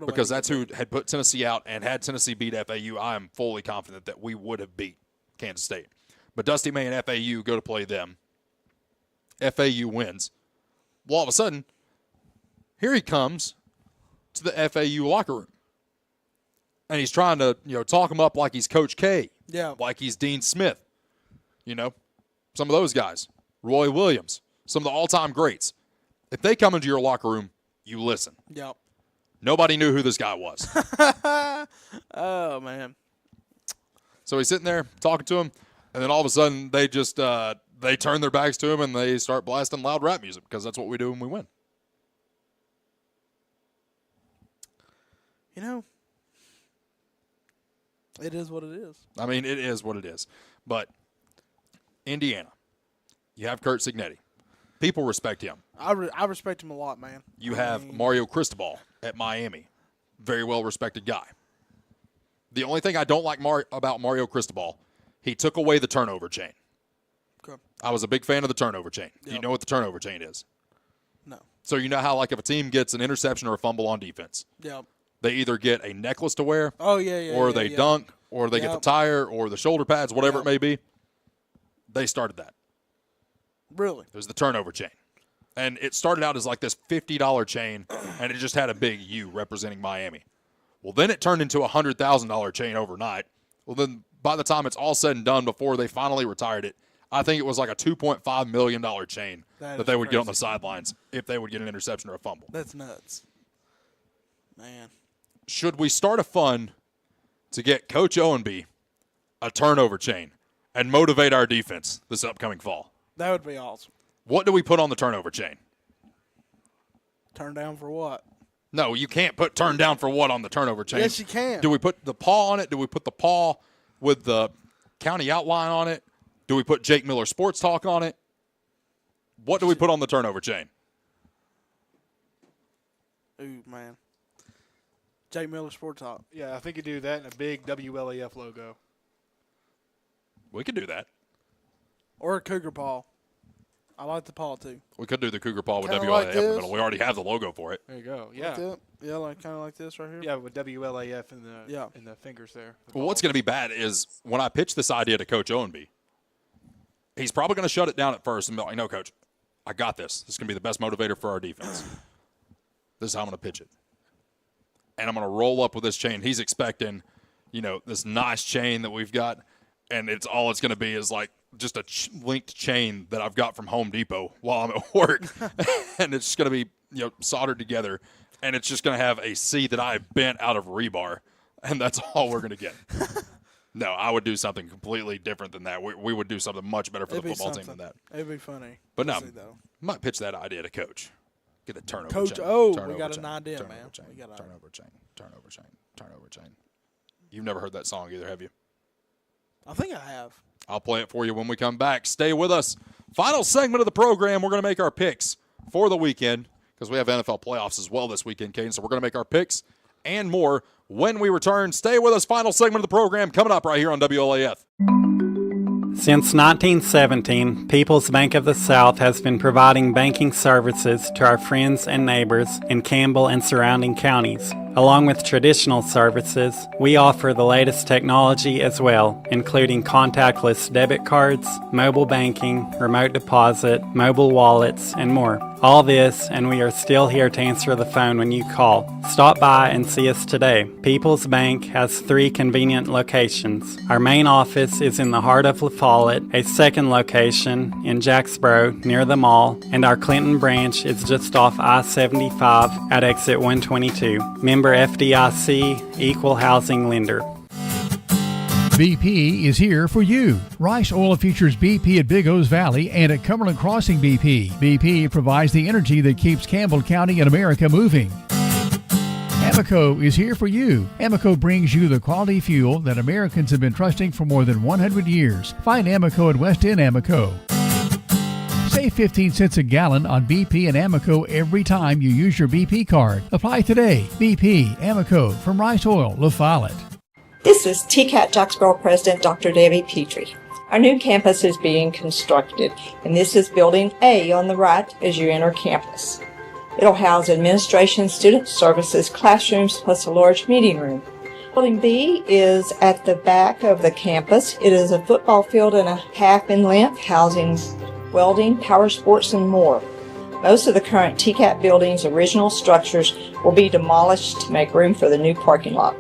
because that's who had put Tennessee out, and had Tennessee beat FAU, I am fully confident that we would have beat Kansas State. But Dusty May and FAU go to play them. FAU wins. Well, all of a sudden, here he comes to the FAU locker room. And he's trying to, talk him up like he's Coach K. Yeah. Like he's Dean Smith. Some of those guys. Roy Williams. Some of the all-time greats. If they come into your locker room, you listen. Yep. Nobody knew who this guy was. Oh, man. So he's sitting there talking to him, and then all of a sudden they just they turn their backs to him and they start blasting loud rap music because that's what we do when we win. It is what it is. I mean, it is what it is. But Indiana, you have Kurt Cignetti. People respect him. I respect him a lot, man. You have Mario Cristobal at Miami. Very well-respected guy. The only thing I don't like about Mario Cristobal, he took away the turnover chain. Okay. I was a big fan of the turnover chain. Yep. Do you know what the turnover chain is? No. So you know how, if a team gets an interception or a fumble on defense, Yep. they either get a necklace to wear, or they dunk, or they get the tire, or the shoulder pads, whatever it may be. They started that. Really? It was the turnover chain. And it started out as this $50 chain, and it just had a big U representing Miami. Well, then it turned into a $100,000 chain overnight. Well, then by the time it's all said and done, before they finally retired it, I think it was a $2.5 million chain that they would get on the sidelines if they would get an interception or a fumble. That's nuts. Man. Should we start a fund to get Coach Owenby a turnover chain and motivate our defense this upcoming fall? That would be awesome. What do we put on the turnover chain? Turn down for what? No, you can't put turn down for what on the turnover chain. Yes, you can. Do we put the paw on it? Do we put the paw with the county outline on it? Do we put Jake Miller Sports Talk on it? What do we put on the turnover chain? Ooh, man. Jake Miller Sports Talk. Yeah, I think you do that in a big WLAF logo. We could do that. Or a Cougar paw. I like the paw, too. We could do the Cougar paw with Kinda WLAF like in the this. middle. We already have the logo for it. There you go. Yeah. Yeah, like kind of like this right here. Yeah, with WLAF in the fingers there. Well, what's going to be bad is when I pitch this idea to Coach Owenby, he's probably going to shut it down at first and be like, no, Coach, I got this. This is going to be the best motivator for our defense. This is how I'm going to pitch it. And I'm going to roll up with this chain. He's expecting, this nice chain that we've got, and it's going to be is like just a linked chain that I've got from Home Depot while I'm at work. And it's going to be, soldered together, and it's just going to have a C that I bent out of rebar, and that's all we're going to get. No, I would do something completely different than that. We would do something much better for the football team than that. It'd be funny. But no, I might pitch that idea to Coach. Get the turnover Coach, chain. we Turnover got chain. an idea, Turnover man. chain. We got Turnover chain. Turnover chain. Turnover chain. You've never heard that song either, have you? I think I have. I'll play it for you when we come back. Stay with us. Final segment of the program, we're going to make our picks for the weekend because we have NFL playoffs as well this weekend, Caden. So we're going to make our picks and more when we return. Stay with us. Final segment of the program coming up right here on WLAF. Since 1917, People's Bank of the South has been providing banking services to our friends and neighbors in Campbell and surrounding counties. Along with traditional services, we offer the latest technology as well, including contactless debit cards, mobile banking, remote deposit, mobile wallets, and more. All this, and we are still here to answer the phone when you call. Stop by and see us today. People's Bank has 3 convenient locations. Our main office is in the heart of La Follette, a second location in Jacksboro near the mall, and our Clinton branch is just off I-75 at exit 122. Member FDIC, Equal Housing Lender. BP is here for you. Rice Oil features BP at Big O's Valley and at Cumberland Crossing BP. BP provides the energy that keeps Campbell County and America moving. Amoco is here for you. Amoco brings you the quality fuel that Americans have been trusting for more than 100 years. Find Amoco at West End Amoco. Save 15 cents a gallon on BP and Amoco every time you use your BP card. Apply today. BP, Amoco, from Rice Oil, La Follette. This is TCAT Jacksboro President Dr. Debbie Petrie. Our new campus is being constructed, and this is Building A on the right as you enter campus. It'll house administration, student services, classrooms, plus a large meeting room. Building B is at the back of the campus. It is a football field and a half in length, housing welding, power sports, and more. Most of the current TCAT building's original structures will be demolished to make room for the new parking lot.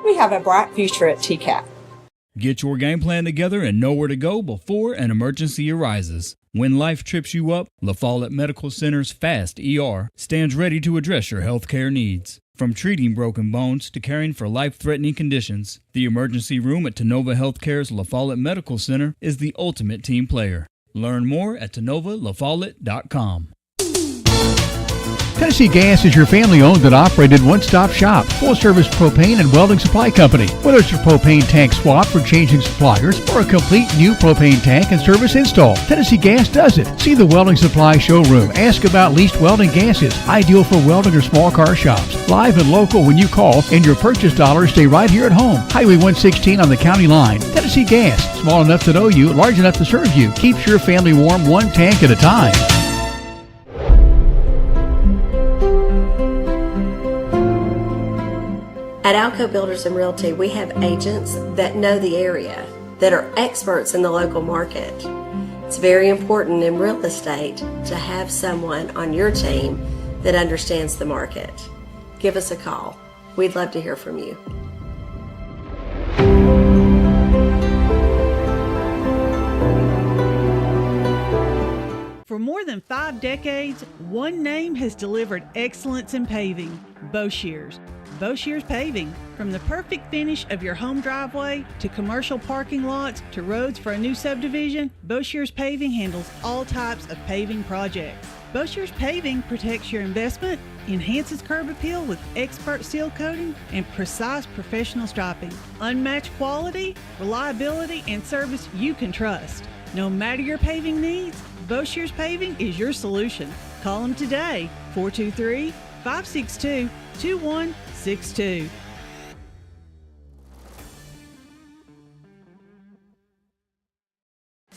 We have a bright future at TCAT. Get your game plan together and know where to go before an emergency arises. When life trips you up, La Follette Medical Center's FAST ER stands ready to address your health care needs. From treating broken bones to caring for life-threatening conditions, the emergency room at Tenova Healthcare's La Follette Medical Center is the ultimate team player. Learn more at TenovaLaFollette.com. Tennessee Gas is your family-owned and operated one-stop shop, full-service propane and welding supply company. Whether it's a propane tank swap for changing suppliers or a complete new propane tank and service install, Tennessee Gas does it. See the welding supply showroom. Ask about leased welding gases, ideal for welding or small car shops. Live and local when you call, and your purchase dollars stay right here at home. Highway 116 on the county line. Tennessee Gas, small enough to know you, large enough to serve you. Keeps your family warm one tank at a time. At Alco Builders and Realty, we have agents that know the area, that are experts in the local market. It's very important in real estate to have someone on your team that understands the market. Give us a call. We'd love to hear from you. For more than 5 decades, one name has delivered excellence in paving: Boshears. Boshears Paving. From the perfect finish of your home driveway to commercial parking lots to roads for a new subdivision, Boshears Paving handles all types of paving projects. Boshears Paving protects your investment, enhances curb appeal with expert seal coating and precise professional striping. Unmatched quality, reliability, and service you can trust. No matter your paving needs, Boshears Paving is your solution. Call them today, 423-562-2177. 562.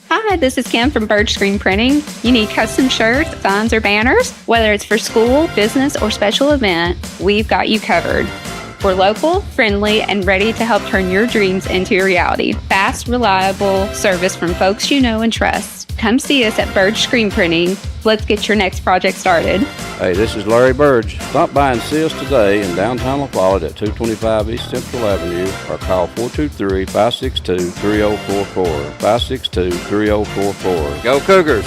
Hi, this is Kim from Bird Screen Printing. You need custom shirts, signs, or banners? Whether it's for school, business, or special event, we've got you covered. We're local, friendly, and ready to help turn your dreams into a reality. Fast, reliable service from folks you know and trust. Come see us at Bird Screen Printing. Let's get your next project started. Hey, this is Larry Burge. Stop by and see us today in downtown La Follette at 225 East Central Avenue or call 423-562-3044. 562-3044. Go Cougars!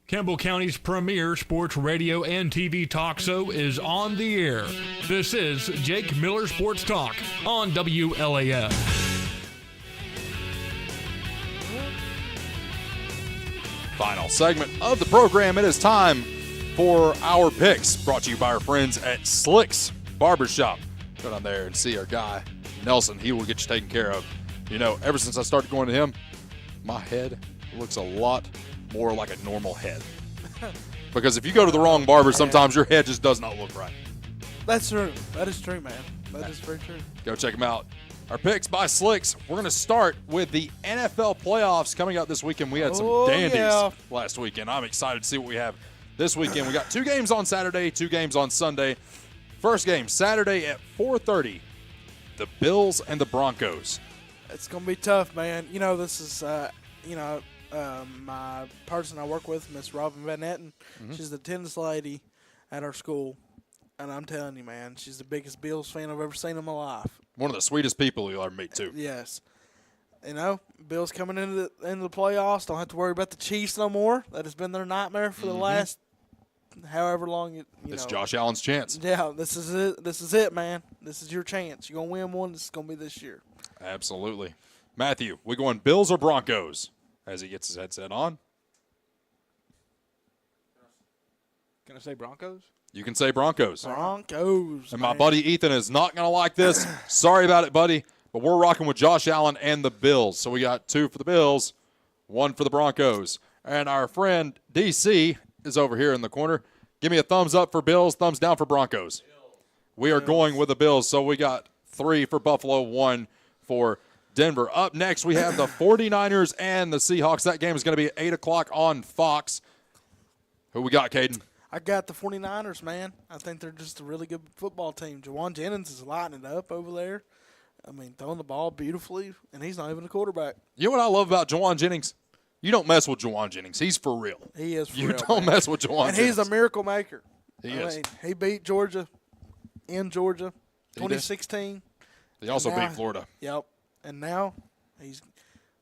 Campbell County's premier sports radio and TV talk show is on the air. This is Jake Miller Sports Talk on WLAF. Final segment of the program. It is time for our picks, brought to you by our friends at Slicks Barbershop. Go down there and see our guy, Nelson. He will get you taken care of. You know, ever since I started going to him, my head looks a lot more like a normal head. Because if you go to the wrong barber, sometimes your head just does not look right. That's true. That is true, man. That is very true. Go check them out. Our picks by Slicks. We're going to start with the NFL playoffs coming out this weekend. We had some dandies last weekend. I'm excited to see what we have this weekend. We got 2 games on Saturday, 2 games on Sunday. First game, Saturday at 4:30, the Bills and the Broncos. It's going to be tough, man. You know, this is, my person I work with, Miss Robin Van Etten. Mm-hmm. She's the tennis lady at our school. And I'm telling you, man, she's the biggest Bills fan I've ever seen in my life. One of the sweetest people you'll ever meet, too. Yes. You know, Bills coming into the playoffs. Don't have to worry about the Chiefs no more. That has been their nightmare for the last however long. It's Josh Allen's chance. Yeah, this is it. This is it, man. This is your chance. You're going to win one. This is going to be this year. Absolutely. Matthew, we going Bills or Broncos? As he gets his headset on. Can I say Broncos? You can say Broncos. Broncos. And my buddy Ethan is not going to like this. Sorry about it, buddy. But we're rocking with Josh Allen and the Bills. So we got 2 for the Bills, 1 for the Broncos. And our friend DC is over here in the corner. Give me a thumbs up for Bills, thumbs down for Broncos. We are going with the Bills. So we got 3 for Buffalo, 1 for Denver. Up next, we have the 49ers and the Seahawks. That game is going to be at 8 o'clock on Fox. Who we got, Caden? I got the 49ers, man. I think they're just a really good football team. Juwan Jennings is lighting it up over there. I mean, throwing the ball beautifully, and he's not even a quarterback. You know what I love about Juwan Jennings? You don't mess with Juwan Jennings. He's for real. He is for real. You don't mess with Juwan and Jennings. He's a miracle maker. He is. Mean, he beat Georgia in Georgia, 2016. He also beat Florida. Yep. And now he's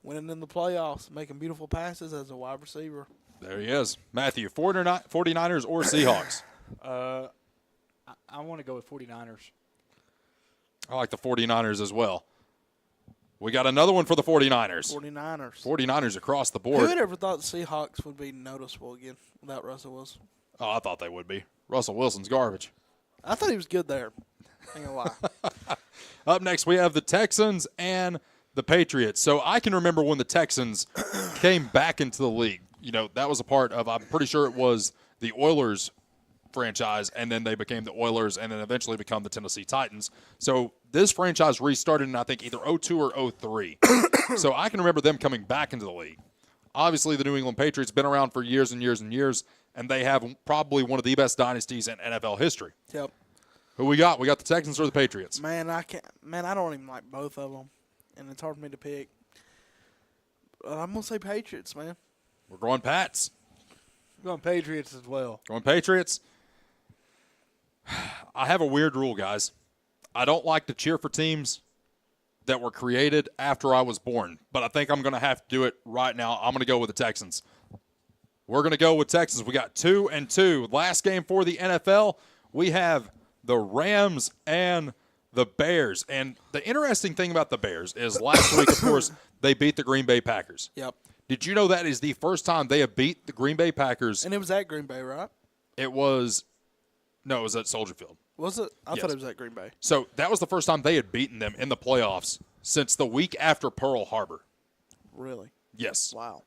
winning in the playoffs, making beautiful passes as a wide receiver. There he is. Matthew, 49ers or Seahawks? I want to go with 49ers. I like the 49ers as well. We got another one for the 49ers. 49ers across the board. Who would ever thought the Seahawks would be noticeable again without Russell Wilson? Oh, I thought they would be. Russell Wilson's garbage. I thought he was good there. Ain't gonna lie. Up next, we have the Texans and the Patriots. So I can remember when the Texans came back into the league. You know, that was a part of, I'm pretty sure it was the Oilers franchise, and then they became the Oilers, and then eventually become the Tennessee Titans. So this franchise restarted in, I think, either 02 or 03. So I can remember them coming back into the league. Obviously, the New England Patriots been around for years and years and years, and they have probably one of the best dynasties in NFL history. Yep. Who we got? We got the Texans or the Patriots? Man, I don't even like both of them, and it's hard for me to pick. I'm gonna say Patriots, man. We're going Pats. We're going Patriots as well. Going Patriots. I have a weird rule, guys. I don't like to cheer for teams that were created after I was born, but I think I'm going to have to do it right now. I'm going to go with the Texans. We're going to go with Texans. We got 2-2. Last game for the NFL, we have the Rams and the Bears. And the interesting thing about the Bears is last week, of course, they beat the Green Bay Packers. Yep. Did you know that is the first time they have beat the Green Bay Packers? And it was at Green Bay, right? It was at Soldier Field. Was it? I Yes. thought it was at Green Bay. So that was the first time they had beaten them in the playoffs since the week after Pearl Harbor. Really? Yes. Wow.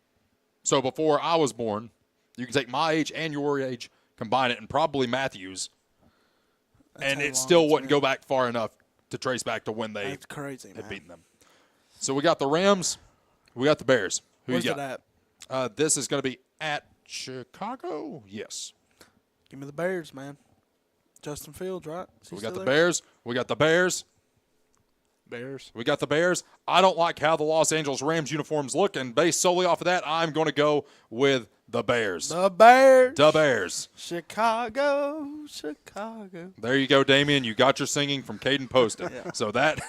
So before I was born, you can take my age and your age, combine it, and probably Matthew's. and it still wouldn't go back far enough to trace back to when they That's crazy, had man. beaten them. So we got the Rams. We got the Bears. Who Where's you it got? at? This is going to be at Chicago. Yes. Give me the Bears, man. Justin Fields, right? So we got the Bears. We got the Bears. Bears. We got the Bears. I don't like how the Los Angeles Rams uniforms look, and based solely off of that, I'm going to go with the Bears. The Bears. The Bears. Chicago, Chicago. There you go, Damien. You got your singing from Caden Poston. So that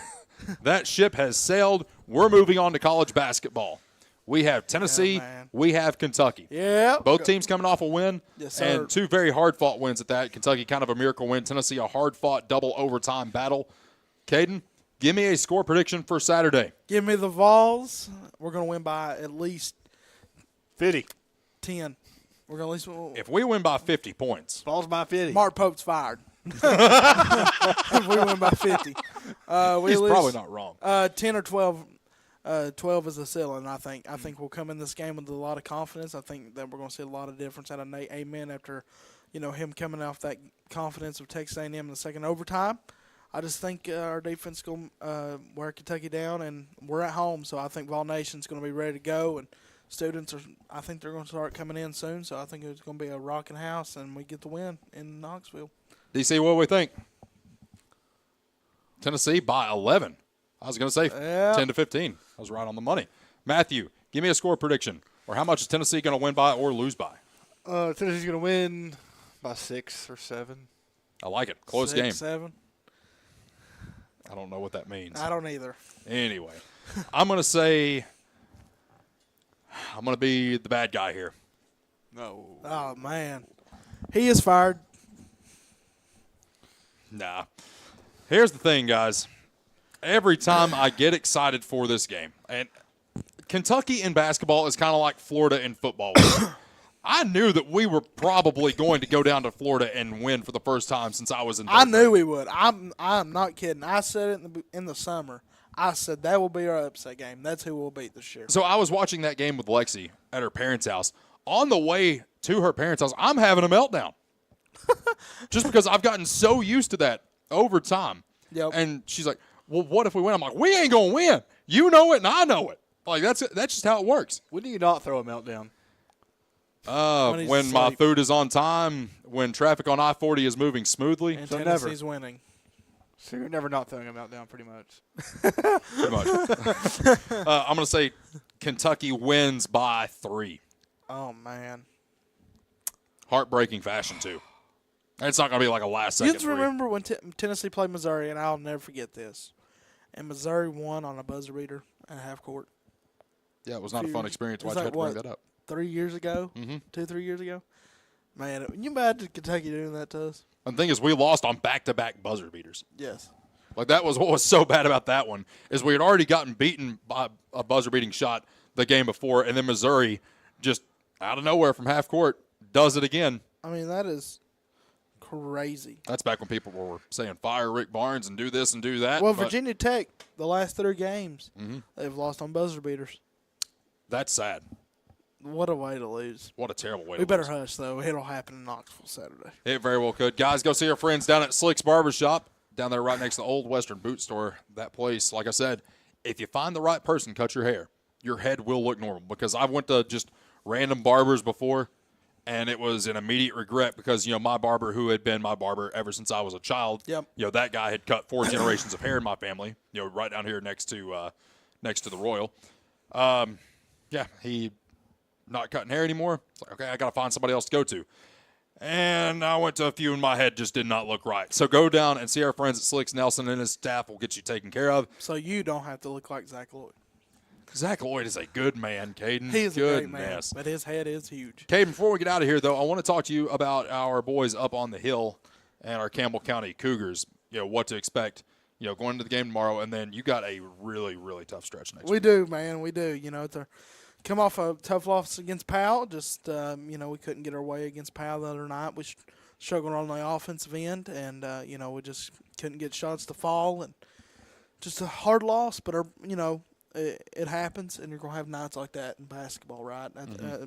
ship has sailed. We're moving on to college basketball. We have Tennessee. We have Kentucky. Yeah. Both teams coming off a win. Yes, sir. And two very hard-fought wins at that. Kentucky kind of a miracle win. Tennessee a hard-fought double overtime battle. Caden, give me a score prediction for Saturday. Give me the Vols. We're going to win by at least 50. 10. We're going to at least. If we win by 50 points. Vols by 50. Mark Pope's fired. If we win by 50. He's probably not wrong. 10 or 12. 12 is a ceiling, I think. I think we'll come in this game with a lot of confidence. I think that we're going to see a lot of difference out of Nate Amen after, him coming off that confidence of Texas A&M in the second overtime. I just think our defense is going to wear Kentucky down, and we're at home, so I think Vol Nation's going to be ready to go, and students I think they're going to start coming in soon, so I think it's going to be a rocking house, and we get the win in Knoxville. DC, what do we think? Tennessee by 11. I was going to say 10 to 15. I was right on the money. Matthew, give me a score prediction, or how much is Tennessee going to win by or lose by? Tennessee's going to win by 6 or 7. I like it. Close 6, game. 7. I don't know what that means. I don't either. Anyway, I'm going to say I'm going to be the bad guy here. No. Oh, man. He is fired. Nah. Here's the thing, guys. Every time I get excited for this game, and Kentucky in basketball is kind of like Florida in football. I knew that we were probably going to go down to Florida and win for the first time since I was in. I knew we would. I'm not kidding. I said it in the summer. I said that will be our upset game. That's who we'll beat this year. So I was watching that game with Lexi at her parents' house. On the way to her parents' house, I'm having a meltdown. Just because I've gotten so used to that over time. Yep. And she's like, well, what if we win? I'm like, we ain't going to win. You know it and I know it. Like, that's just how it works. When do you not throw a meltdown? When my food is on time, when traffic on I-40 is moving smoothly. And So Tennessee's winning. So you're never not throwing a meltdown, pretty much. Pretty much. I'm going to say Kentucky wins by 3. Oh, man. Heartbreaking fashion, too. And it's not going to be like a last-second You just remember when Tennessee played Missouri, and I'll never forget this. And Missouri won on a buzzer beater at half court. Yeah, it was not a fun experience. Why'd you have to bring that up? 3 years ago? 2-3 years ago? Man, can you imagine Kentucky doing that to us? And the thing is, we lost on back-to-back buzzer beaters. Yes. Like, that was what was so bad about that one, is we had already gotten beaten by a buzzer-beating shot the game before, and then Missouri just out of nowhere from half court does it again. I mean, that is crazy. That's back when people were saying, fire Rick Barnes and do this and do that. Well, Virginia Tech, the last 3 games, Mm-hmm. they've lost on buzzer beaters. That's sad. What a way to lose. What a terrible way to We better lose. hush, though. It'll happen in Knoxville Saturday. It very well could. Guys, go see our friends down at Slick's Barbershop, down there right next to the Old Western Boot Store. That place, like I said, if you find the right person, cut your hair. Your head will look normal. Because I went to just random barbers before, and it was an immediate regret because, my barber, who had been my barber ever since I was a child, that guy had cut 4 generations of hair in my family, right down here next to the Royal. He not cutting hair anymore. It's like, okay, I got to find somebody else to go to. And I went to a few, and my head just did not look right. So go down and see our friends at Slicks. Nelson and his staff will get you taken care of. So you don't have to look like Zach Lloyd. Zach Lloyd is a good man, Caden. He is a great man, Goodness. but his head is huge. Caden, before we get out of here, though, I want to talk to you about our boys up on the hill and our Campbell County Cougars, what to expect, going into the game tomorrow. And then you got a really, really tough stretch next week. We do, man. We do. To come off a tough loss against Powell. Just, we couldn't get our way against Powell the other night. We struggled on the offensive end, and, we just couldn't get shots to fall. And just a hard loss, but, it happens, and you're going to have nights like that in basketball, right?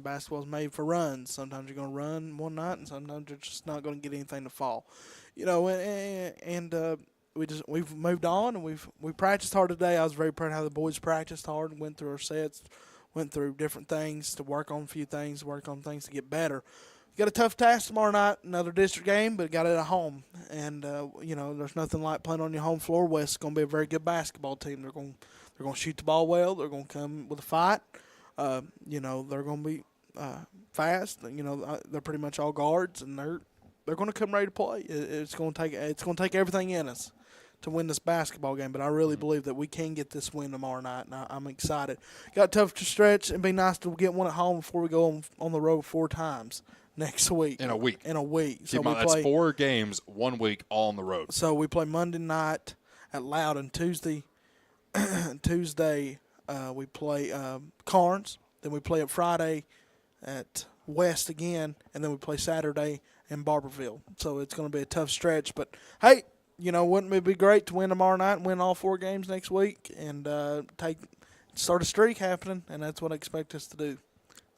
Basketball's made for runs. Sometimes you're going to run one night, and sometimes you're just not going to get anything to fall. We've moved on, and we practiced hard today. I was very proud of how the boys practiced hard and went through our sets, went through different things to work on a few things, work on things to get better. We've got a tough task tomorrow night, another district game, but got it at home. And, there's nothing like playing on your home floor. West is going to be a very good basketball team. They're going to shoot the ball well. They're going to come with a fight. They're going to be fast. They're pretty much all guards, and they're going to come ready to play. It's going to take everything in us to win this basketball game, but I really believe that we can get this win tomorrow night, and I'm excited. Got a tough stretch. It'd be nice to get one at home before we go on the road 4 times next week. In a week. So that's 4 games, 1 week, all on the road. So we play Monday night at Loudon. Tuesday we play Carnes. Then we play it Friday at West again, and then we play Saturday in Barberville. So it's going to be a tough stretch, but hey, wouldn't it be great to win tomorrow night and win all 4 games next week and start a streak happening? And that's what I expect us to do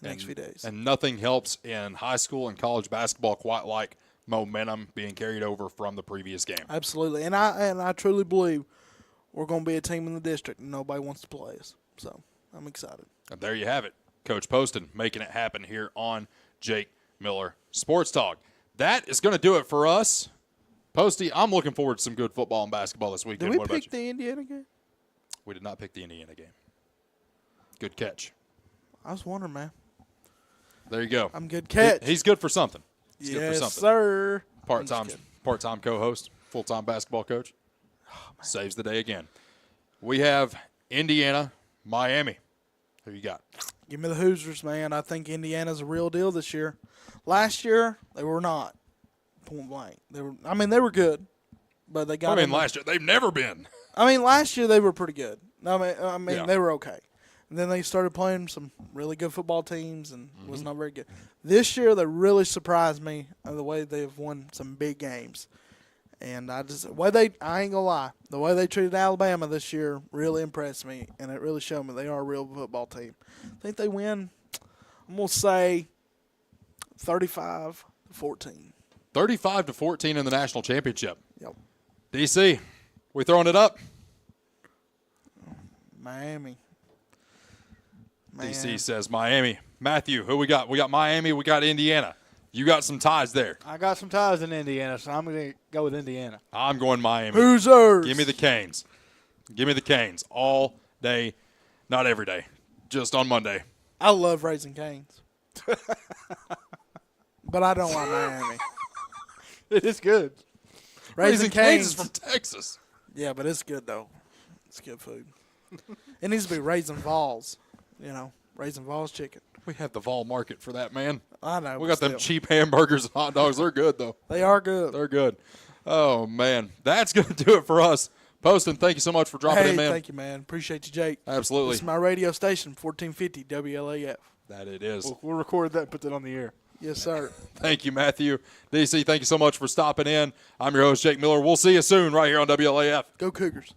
the next few days. And nothing helps in high school and college basketball quite like momentum being carried over from the previous game. Absolutely, and I truly believe we're going to be a team in the district and nobody wants to play us. So I'm excited. And there you have it, Coach Poston making it happen here on Jake Miller Sports Talk. That is going to do it for us. Posty, I'm looking forward to some good football and basketball this weekend. Did we pick the Indiana game? We did not pick the Indiana game. Good catch. I was wondering, man. There you go. I'm good catch. He's good for something. He's yes, good for something. Sir. Part-time co-host, full-time basketball coach. Oh, saves the day again. We have Indiana, Miami. Who you got? Give me the Hoosiers, man. I think Indiana's a real deal this year. Last year, they were not. Point blank. They were good, but they got. Last year they've never been. Last year they were pretty good. Yeah. They were okay. And then they started playing some really good football teams and was not very good. This year they really surprised me in the way they've won some big games. And I ain't gonna lie, the way they treated Alabama this year really impressed me, and it really showed me they are a real football team. I think they win. I'm gonna say 35-14. 35-14 in the national championship. Yep. DC, we throwing it up? Miami. DC says Miami. Matthew, who we got? We got Miami. We got Indiana. You got some ties there. I got some ties in Indiana, so I'm going to go with Indiana. I'm going Miami. Hoosiers. Give me the Canes. Give me the Canes all day, not every day, just on Monday. I love Raising Canes. But I don't like Miami. It is good. Raising Cane's is from Texas. Yeah, but it's good, though. It's good food. It needs to be Raisin Vols, Raisin Vols chicken. We have the Vol Market for that, man. I know. We got them cheap hamburgers and hot dogs. They're good, though. They are good. They're good. Oh, man. That's going to do it for us. Poston, thank you so much for dropping in, man. Thank you, man. Appreciate you, Jake. Absolutely. This is my radio station, 1450 WLAF. That it is. We'll record that and put that on the air. Yes, sir. Thank you, Matthew. DC, thank you so much for stopping in. I'm your host, Jake Miller. We'll see you soon right here on WLAF. Go Cougars.